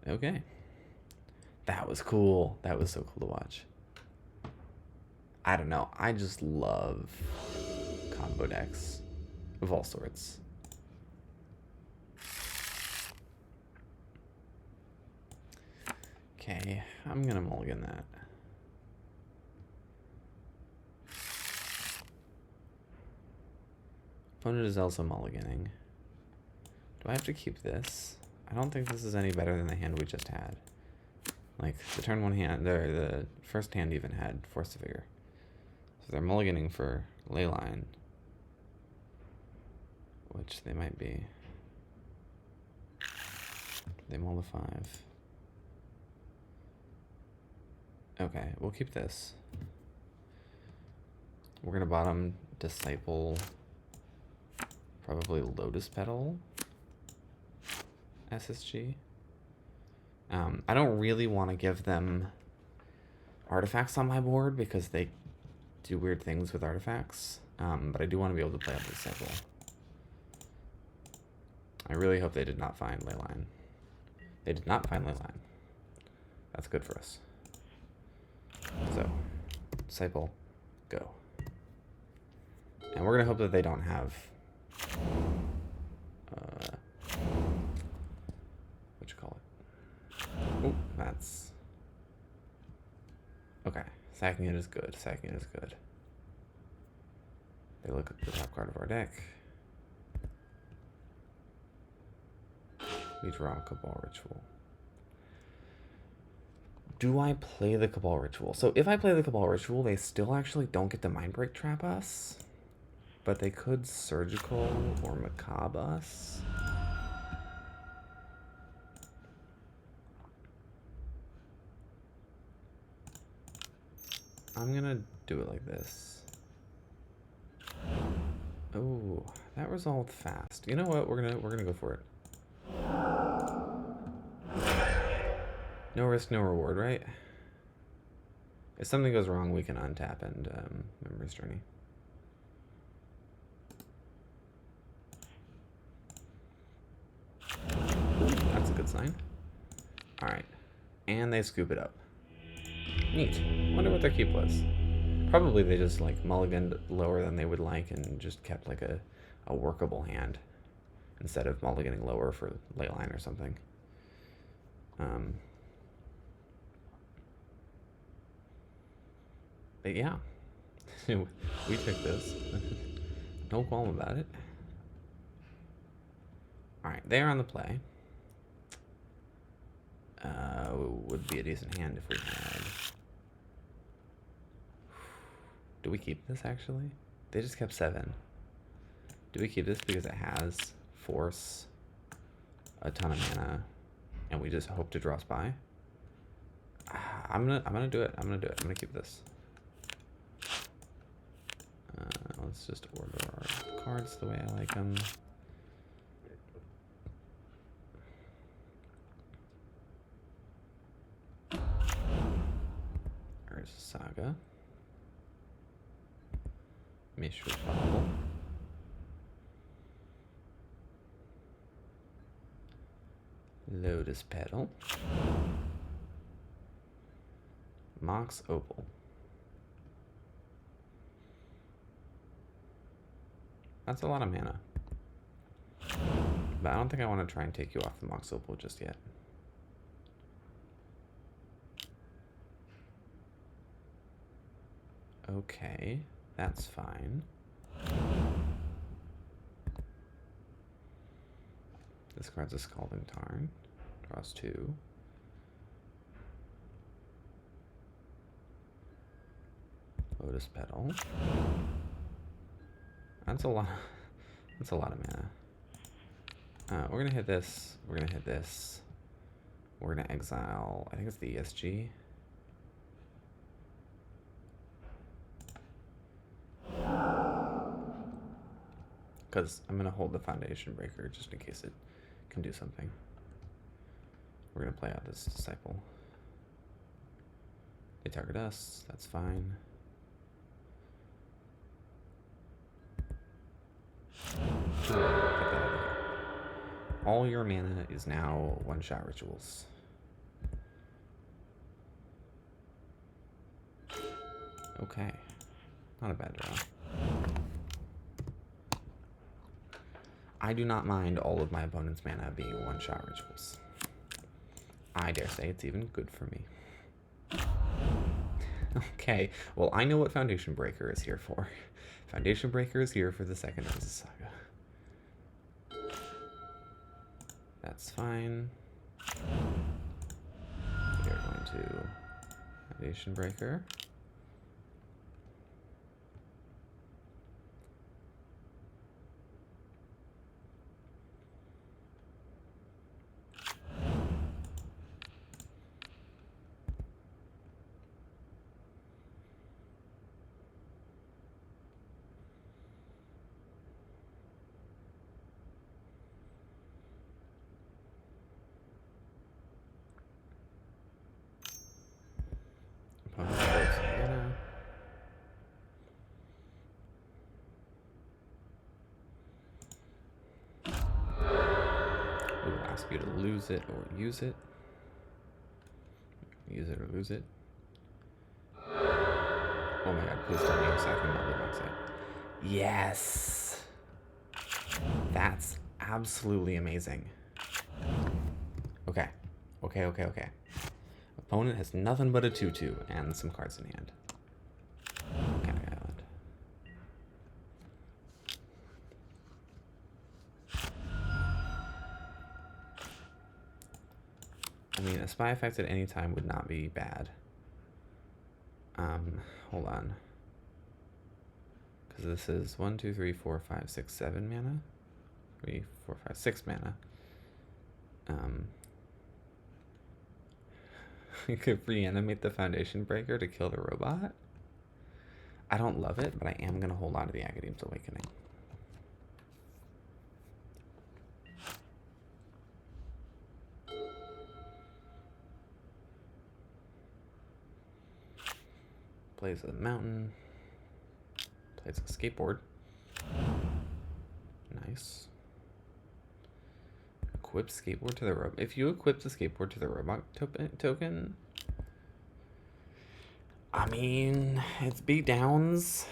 Okay. That was cool. That was so cool to watch. I don't know. I just love combo decks of all sorts. Okay, I'm gonna mulligan that. Opponent is also mulliganing. Do I have to keep this? I don't think this is any better than the hand we just had. Like, the turn one hand, the first hand even had Force of Vigor. So they're mulliganing for Leyline. Which they might be. They mull the 5. Okay, we'll keep this. We're gonna bottom Disciple, probably Lotus Petal, SSG. I don't really want to give them artifacts on my board because they do weird things with artifacts, but I do want to be able to play up Disciple. I really hope they did not find Leyline. They did not find Leyline. That's good for us. So, Disciple, go. And we're going to hope that they don't have... what you call it? Oh, that's... Okay, sacking it is good. Sacking it is good. They look at the top card of our deck. We draw Cabal Ritual. Do I play the Cabal Ritual? So if I play the Cabal Ritual, they still actually don't get to Mindbreak Trap us. But they could Surgical or Macabre us. I'm gonna do it like this. Oh, that resolved fast. You know what? We're gonna go for it. No risk, no reward, right? If something goes wrong, we can untap and Memory's Journey. That's a good sign. Alright. And they scoop it up. Neat. Wonder what their keep was. Probably they just like mulliganed lower than they would like and just kept like a workable hand instead of mulliganing lower for Leyline or something. But yeah, we took this. No qualm about it. Alright, they're on the play. Would be a decent hand if we had... Do we keep this, actually? They just kept 7. Do we keep this because it has Force, a ton of mana, and we just hope to draw Spy? I'm gonna do it. I'm gonna keep this. Let's just order our cards the way I like them. There's Saga. Mishra Fable. Lotus Petal. Mox Opal. That's a lot of mana. But I don't think I want to try and take you off the Mox Opal just yet. Okay, that's fine. This card's a Scalding Tarn. Draws 2. Lotus Petal. That's a lot. That's a lot of mana. We're gonna hit this. We're gonna hit this. We're gonna exile. I think it's the ESG. because I'm going to hold the Foundation Breaker just in case it can do something. We're going to play out this Disciple. They target us, that's fine. Get that out of here. All your mana is now one-shot rituals. Okay, not a bad draw. I do not mind all of my opponent's mana being one-shot rituals. I dare say it's even good for me. Okay, well, I know what Foundation Breaker is here for. Foundation Breaker is here for the second Nemesis Saga. That's fine. We are going to Foundation Breaker. Ask you to lose it or use it. Use it or lose it. Oh my god, please tell me exactly what the box at. Yes! That's absolutely amazing. Okay. Okay. Opponent has nothing but a 2/2 and some cards in hand. Kind of island. I mean, a spy effect at any time would not be bad. Hold on. Because this is 1, 2, 3, 4, 5, 6, 7 mana. 3, 4, 5, 6 mana. You could reanimate the Foundation Breaker to kill the robot. I don't love it, but I am going to hold on to the Academ's Awakening. Plays a mountain. Plays a skateboard. Nice. Equip skateboard to the robot. If you equip the skateboard to the robot token, I mean, it's beat downs.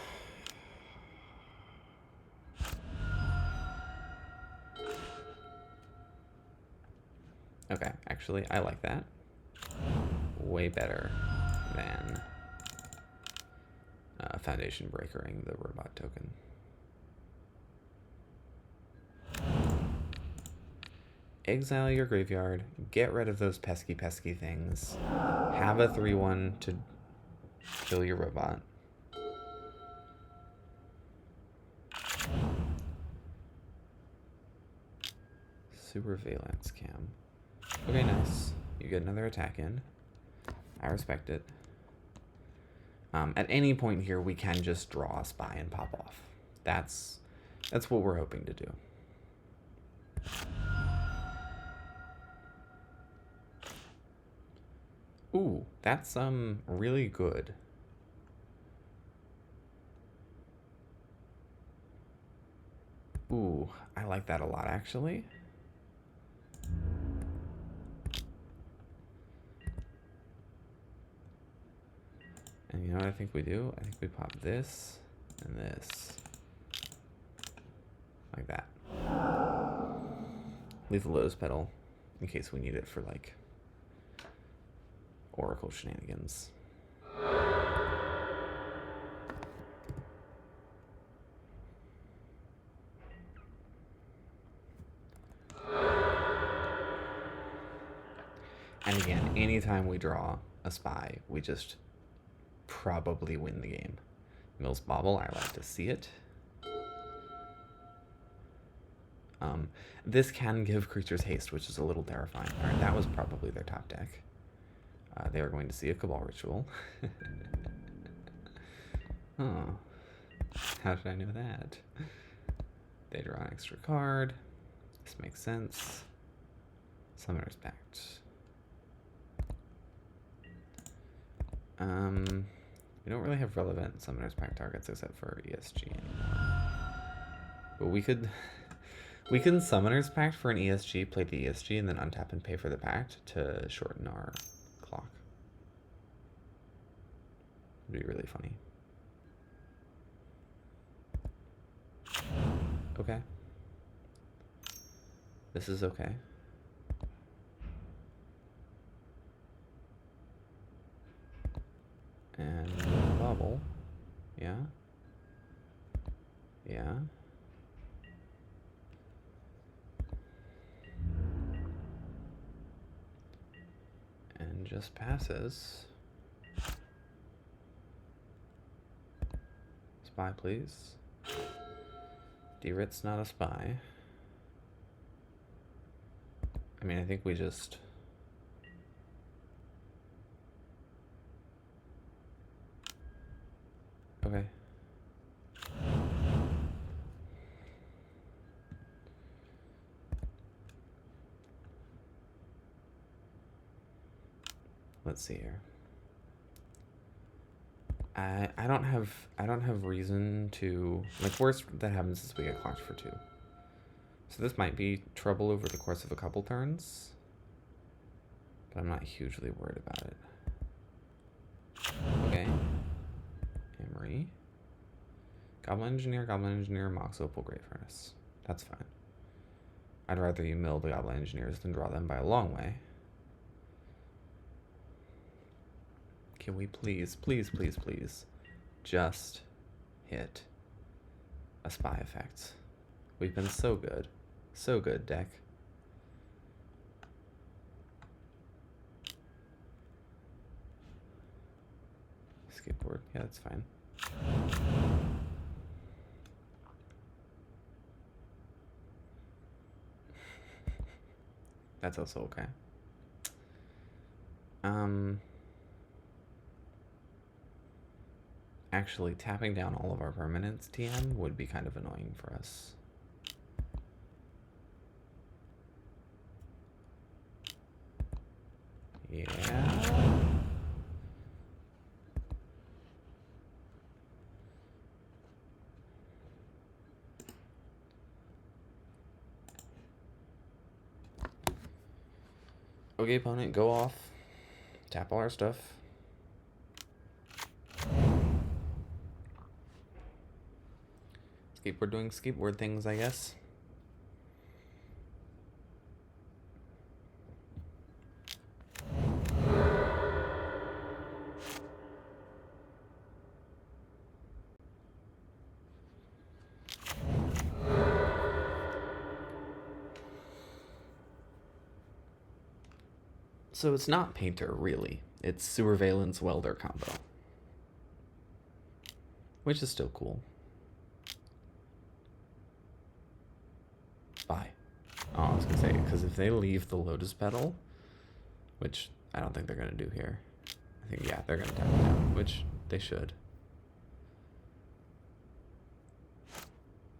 Okay, actually, I like that. Way better than Foundation Breakering the robot token. Exile your graveyard, get rid of those pesky things, have a 3/1 to kill your robot. Super Valence Cam. Okay, nice. You get another attack in. I respect it. At any point here, we can just draw a spy and pop off. That's what we're hoping to do. Ooh, that's really good. Ooh, I like that a lot, actually. And you know what I think we do? I think we pop this and this. Like that. Leave the Lotus Petal in case we need it for, like, Oracle shenanigans. And again, anytime we draw a spy, we just probably win the game. Mill's Bauble, I like to see it. This can give creatures haste, which is a little terrifying. Alright, that was probably their top deck. They are going to see a Cabal Ritual. Oh. How did I know that? They draw an extra card. This makes sense. Summoner's Pact. We don't really have relevant Summoner's Pact targets except for ESG anymore. But we can Summoner's Pact for an ESG, play the ESG, and then untap and pay for the Pact to shorten our clock. It'd be really funny. Okay. This is okay. And bubble. Yeah. Yeah. And just passes. Spy, please. D-Rit's not a spy. I mean, I think we just... Okay. Let's see here. I don't have reason to, like, worst that happens is we get clocked for 2. So this might be trouble over the course of a couple turns, but I'm not hugely worried about it. Okay. Emery. Goblin Engineer, Mox Opal, Great Furnace. That's fine. I'd rather you mill the Goblin Engineers than draw them by a long way. Can we please just hit a spy effect? We've been so good. So good, deck. Skateboard. Yeah, that's fine. That's also okay. Actually, tapping down all of our permanents, TM, would be kind of annoying for us. Yeah. Okay, opponent, go off. Tap all our stuff. Skateboard doing skateboard things, I guess. So it's not Painter, really. It's Surveillance Welder combo. Which is still cool. Bye. Oh, I was gonna say, because if they leave the Lotus Petal, which I don't think they're gonna do here. I think, yeah, they're gonna tap it down, which they should.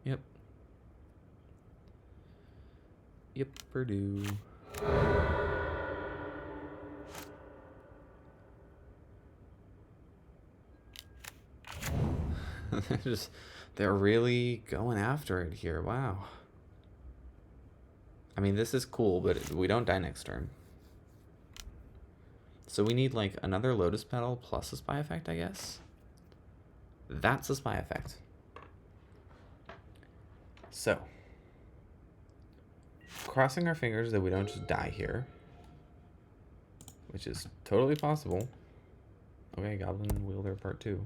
Yep. Yep, Purdue. They're really going after it here. Wow. I mean, this is cool, but we don't die next turn. So we need, like, another Lotus Petal plus a spy effect, I guess. That's a spy effect. So, crossing our fingers that we don't just die here, which is totally possible. Okay, Goblin Wielder Part 2.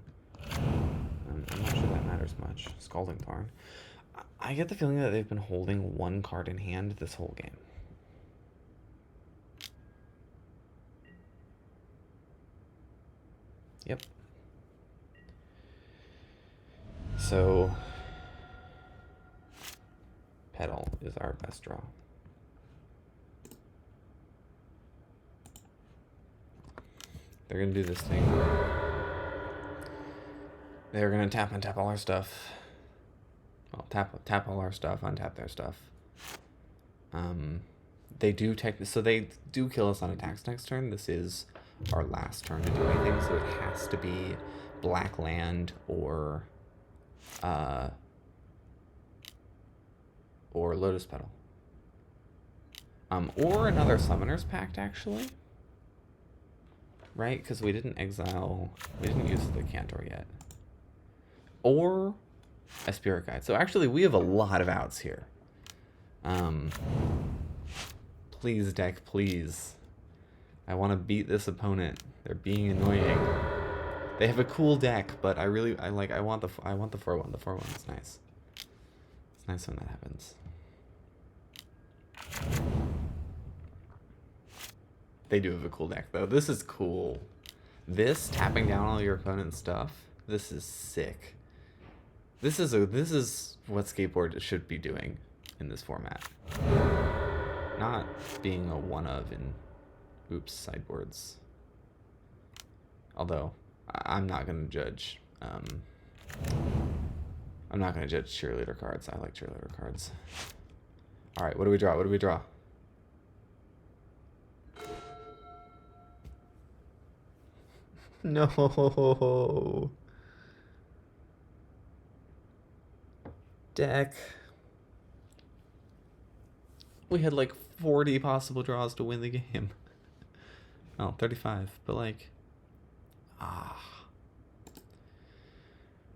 I'm not sure that matters much. Scalding Tarn. I get the feeling that they've been holding one card in hand this whole game. Yep. So, Petal is our best draw. They're gonna do this thing. They're gonna tap and tap all our stuff. Well, tap all our stuff, untap their stuff. They do so they do kill us on attacks next turn. This is our last turn to do anything, so it has to be black land or Lotus Petal. Or another Summoner's Pact, actually. Right? Because we didn't use the Cantor yet. Or a Spirit Guide. So actually, we have a lot of outs here. Please, deck, please. I want to beat this opponent. They're being annoying. They have a cool deck, but I want the 4-1. The 4-1 is nice. It's nice when that happens. They do have a cool deck, though. This is cool. This, tapping down all your opponent's stuff, this is sick. This is what Skateboard should be doing in this format. Not being a one-of in Oops sideboards. Although, I'm not going to judge. I'm not going to judge cheerleader cards. I like cheerleader cards. Alright, what do we draw? What do we draw? No. Deck. We had like 40 possible draws to win the game. Oh, 35, but like...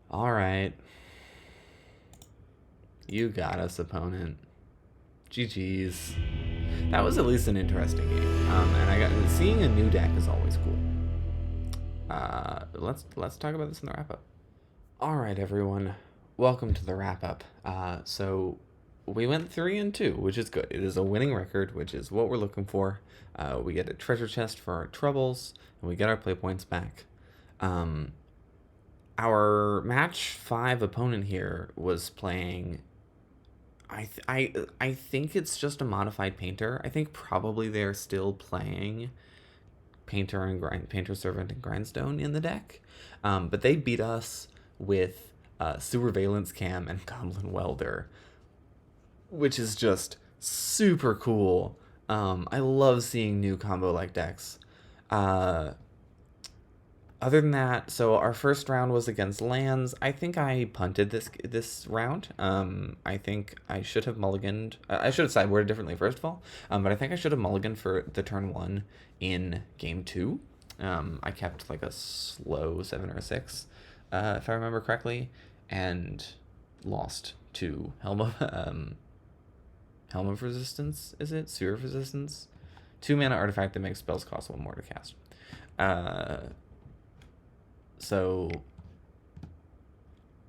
Alright. You got us, opponent. GG's. That was at least an interesting game. And seeing a new deck is always cool. Let's talk about this in the wrap-up. Alright, everyone. Welcome to the wrap-up. So we went 3-2, which is good. It is a winning record, which is what we're looking for. We get a treasure chest for our troubles, and we get our play points back. Our match 5 opponent here was playing... I think it's just a modified Painter. I think probably they're still playing Painter Servant and Grindstone in the deck. But they beat us with Sewer Valence Cam and Goblin Welder, which is just super cool. I love seeing new combo-like decks. Other than that, so our first round was against lands. I think I punted this round. I think I should have mulliganed. I should have sideboarded differently, first of all. But I think I should have mulliganed for the turn 1 in game 2. I kept like a slow 7 or 6, if I remember correctly, and lost to Helm of Resistance, is it? Sphere of Resistance? 2-mana artifact that makes spells cost 1 more to cast. So,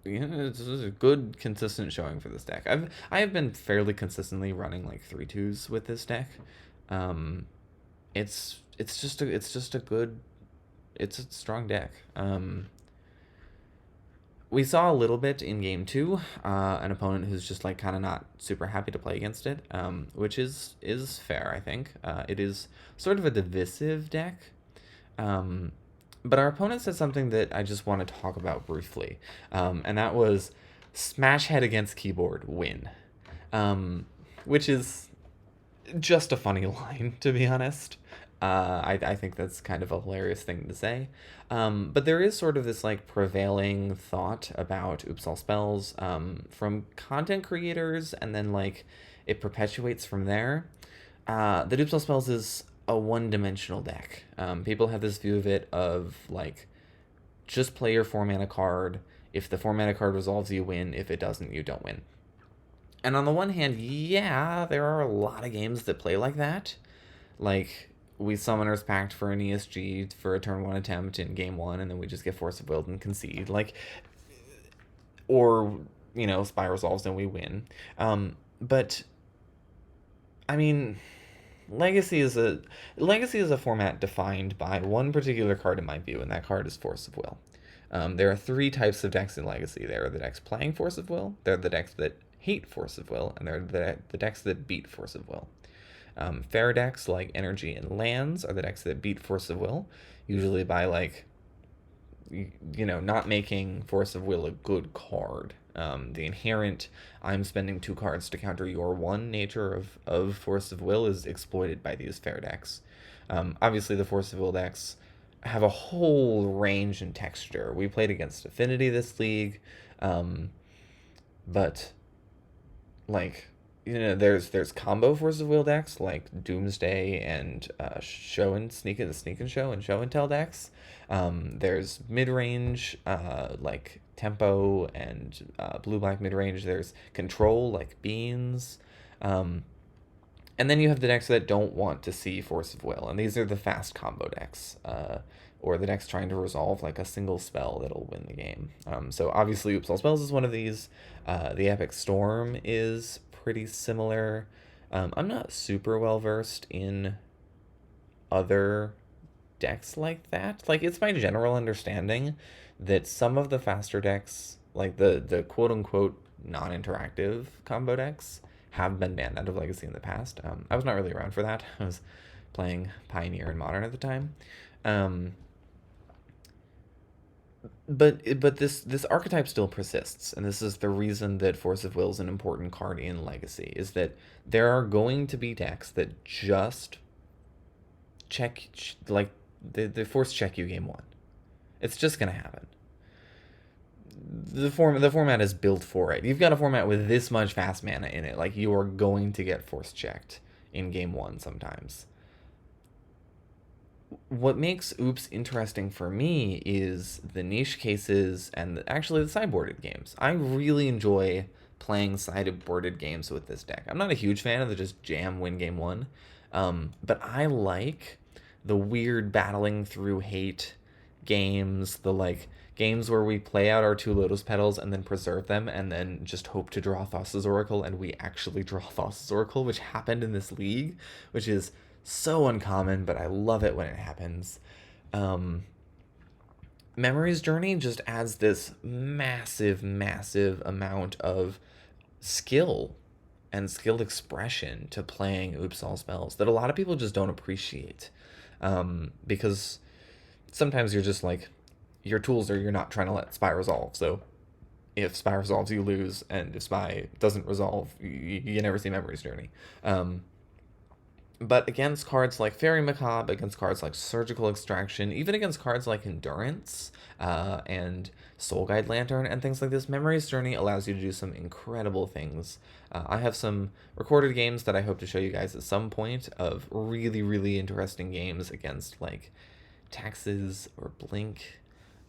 yeah, this is a good, consistent showing for this deck. I have been fairly consistently running like 3-2s with this deck. It's just a strong deck. We saw a little bit in game 2, an opponent who's just like kind of not super happy to play against it, which is fair, I think. It is sort of a divisive deck. But our opponent said something that I just want to talk about briefly, and that was smash head against keyboard, win, which is just a funny line, to be honest. I think that's kind of a hilarious thing to say. But there is sort of this like prevailing thought about Oops All Spells from content creators, and then like it perpetuates from there. That Oops All Spells is a one-dimensional deck. People have this view of it of like, just play your 4-mana card. If the 4-mana card resolves, you win. If it doesn't, you don't win. And on the one hand, yeah, there are a lot of games that play like that. Like, we Summoner's Pact for an ESG for a turn 1 attempt in game 1, and then we just get Force of Will and concede. Like, or, you know, Spy resolves and we win. But, I mean... Legacy is a format defined by one particular card in my view, and that card is Force of Will. There are 3 types of decks in Legacy. There are the decks playing Force of Will, there are the decks that hate Force of Will, and there are the decks that beat Force of Will. Fair decks like Energy and Lands are the decks that beat Force of Will, usually by like, you know, not making Force of Will a good card. The inherent I'm spending 2 cards to counter your one nature of Force of Will is exploited by these fair decks. Obviously, the Force of Will decks have a whole range and texture. We played against Affinity this league, um, but like there's combo Force of Will decks like Doomsday and Sneak and Show and Tell decks. There's mid range like Tempo and blue black mid range. There's Control like Beans. Um, and then you have the decks that don't want to see Force of Will, and these are the fast combo decks, or the decks trying to resolve like a single spell that'll win the game. So obviously, Oops All Spells is one of these. The Epic Storm is pretty similar. I'm not super well versed in other decks like that. Like it's my general understanding that some of the faster decks, like the quote unquote non-interactive combo decks, have been banned out of Legacy in the past. I was not really around for that. I was playing Pioneer and Modern at the time. Um, but this archetype still persists, and this is the reason that Force of Will is an important card in Legacy. Is that there are going to be decks that just check like they force check you game one. It's just gonna happen. The format is built for it. You've got a format with this much fast mana in it. Like you are going to get force checked in game one sometimes. What makes Oops interesting for me is the niche cases and actually the sideboarded games. I really enjoy playing sideboarded games with this deck. I'm not a huge fan of the just jam win game one, but I like the weird battling through hate games, the like games where we play out our 2 Lotus Petals and then preserve them and then just hope to draw Thassa's Oracle, and we actually draw Thassa's Oracle, which happened in this league, which is so uncommon, but I love it when it happens. Memory's Journey just adds this massive, massive amount of skill and skill expression to playing Oops All Spells that a lot of people just don't appreciate. Because sometimes you're just like, your tools are you're not trying to let Spy resolve. So if Spy resolves, you lose, and if Spy doesn't resolve, you never see Memory's Journey. But against cards like Fairy Macabre, against cards like Surgical Extraction, even against cards like Endurance and Soul Guide Lantern and things like this, Memory's Journey allows you to do some incredible things. I have some recorded games that I hope to show you guys at some point of really, really interesting games against like Taxes or Blink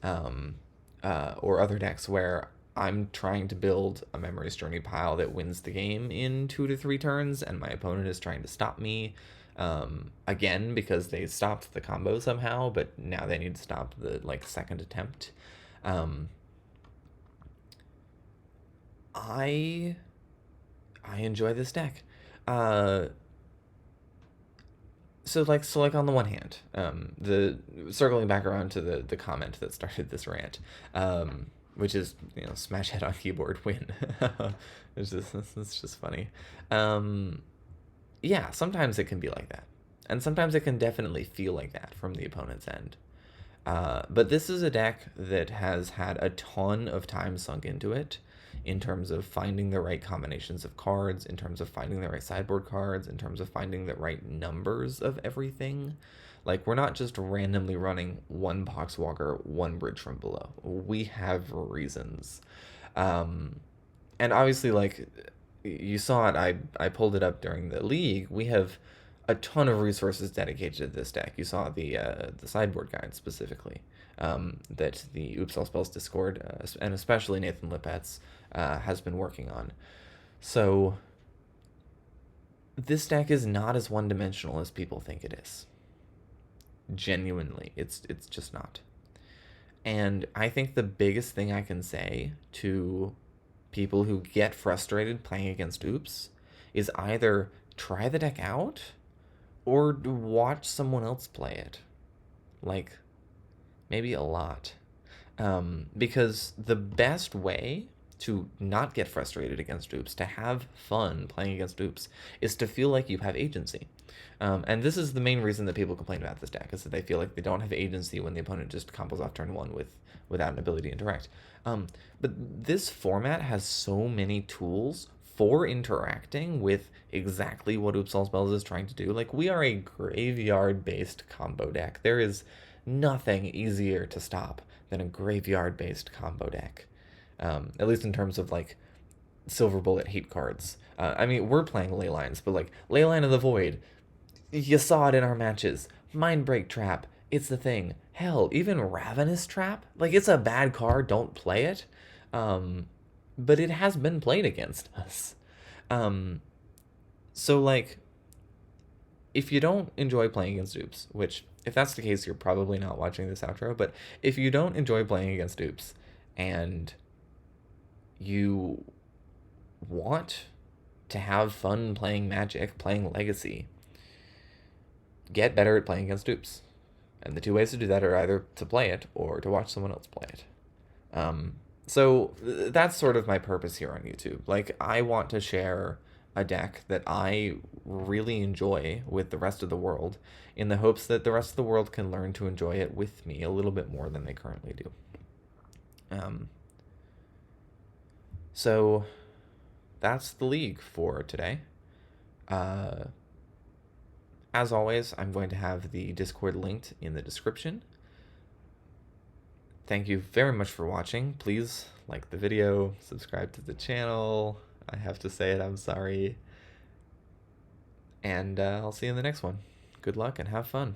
or other decks where I'm trying to build a Memory's Journey pile that wins the game in 2 to 3 turns, and my opponent is trying to stop me. Again, because they stopped the combo somehow, but now they need to stop the like second attempt. I enjoy this deck. So like on the one hand, the circling back around to the comment that started this rant, which is smash head on keyboard win. It's just funny. Yeah, sometimes it can be like that, and sometimes it can definitely feel like that from the opponent's end. But this is a deck that has had a ton of time sunk into it in terms of finding the right combinations of cards, in terms of finding the right sideboard cards, in terms of finding the right numbers of everything. Like, we're not just randomly running 1 Poxwalker, 1 Bridge from Below. We have reasons. And obviously, like, you saw it, I pulled it up during the league. We have a ton of resources dedicated to this deck. You saw the sideboard guide specifically that the Oops All Spells Discord and especially Nathan Lipetz has been working on. So this deck is not as one-dimensional as people think it is. Genuinely, it's just not. And I think the biggest thing I can say to people who get frustrated playing against Oops is either try the deck out or watch someone else play it. Like, maybe a lot. Because the best way to not get frustrated against oops, to have fun playing against oops, is to feel like you have agency. And this is the main reason that people complain about this deck, is that they feel like they don't have agency when the opponent just combos off turn one without an ability to interact. But this format has so many tools for interacting with exactly what Oops All Spells is trying to do. Like, we are a graveyard-based combo deck. There is nothing easier to stop than a graveyard-based combo deck. At least in terms of, like, Silver Bullet hate cards. I mean, we're playing Leylines, but, like, Leyline of the Void, you saw it in our matches. Mindbreak Trap, it's the thing. Hell, even Ravenous Trap, like, it's a bad card, don't play it. But it has been played against us. So, like, if you don't enjoy playing against oops, which, if that's the case, you're probably not watching this outro, but if you don't enjoy playing against oops and you want to have fun playing Magic, playing Legacy, get better at playing against oops. And the two ways to do that are either to play it or to watch someone else play it. So that's sort of my purpose here on YouTube. Like, I want to share a deck that I really enjoy with the rest of the world, in the hopes that the rest of the world can learn to enjoy it with me a little bit more than they currently do. So that's the league for today. As always, I'm going to have the Discord linked in the description. Thank you very much for watching. Please like the video, subscribe to the channel. I have to say it, I'm sorry. And I'll see you in the next one. Good luck and have fun.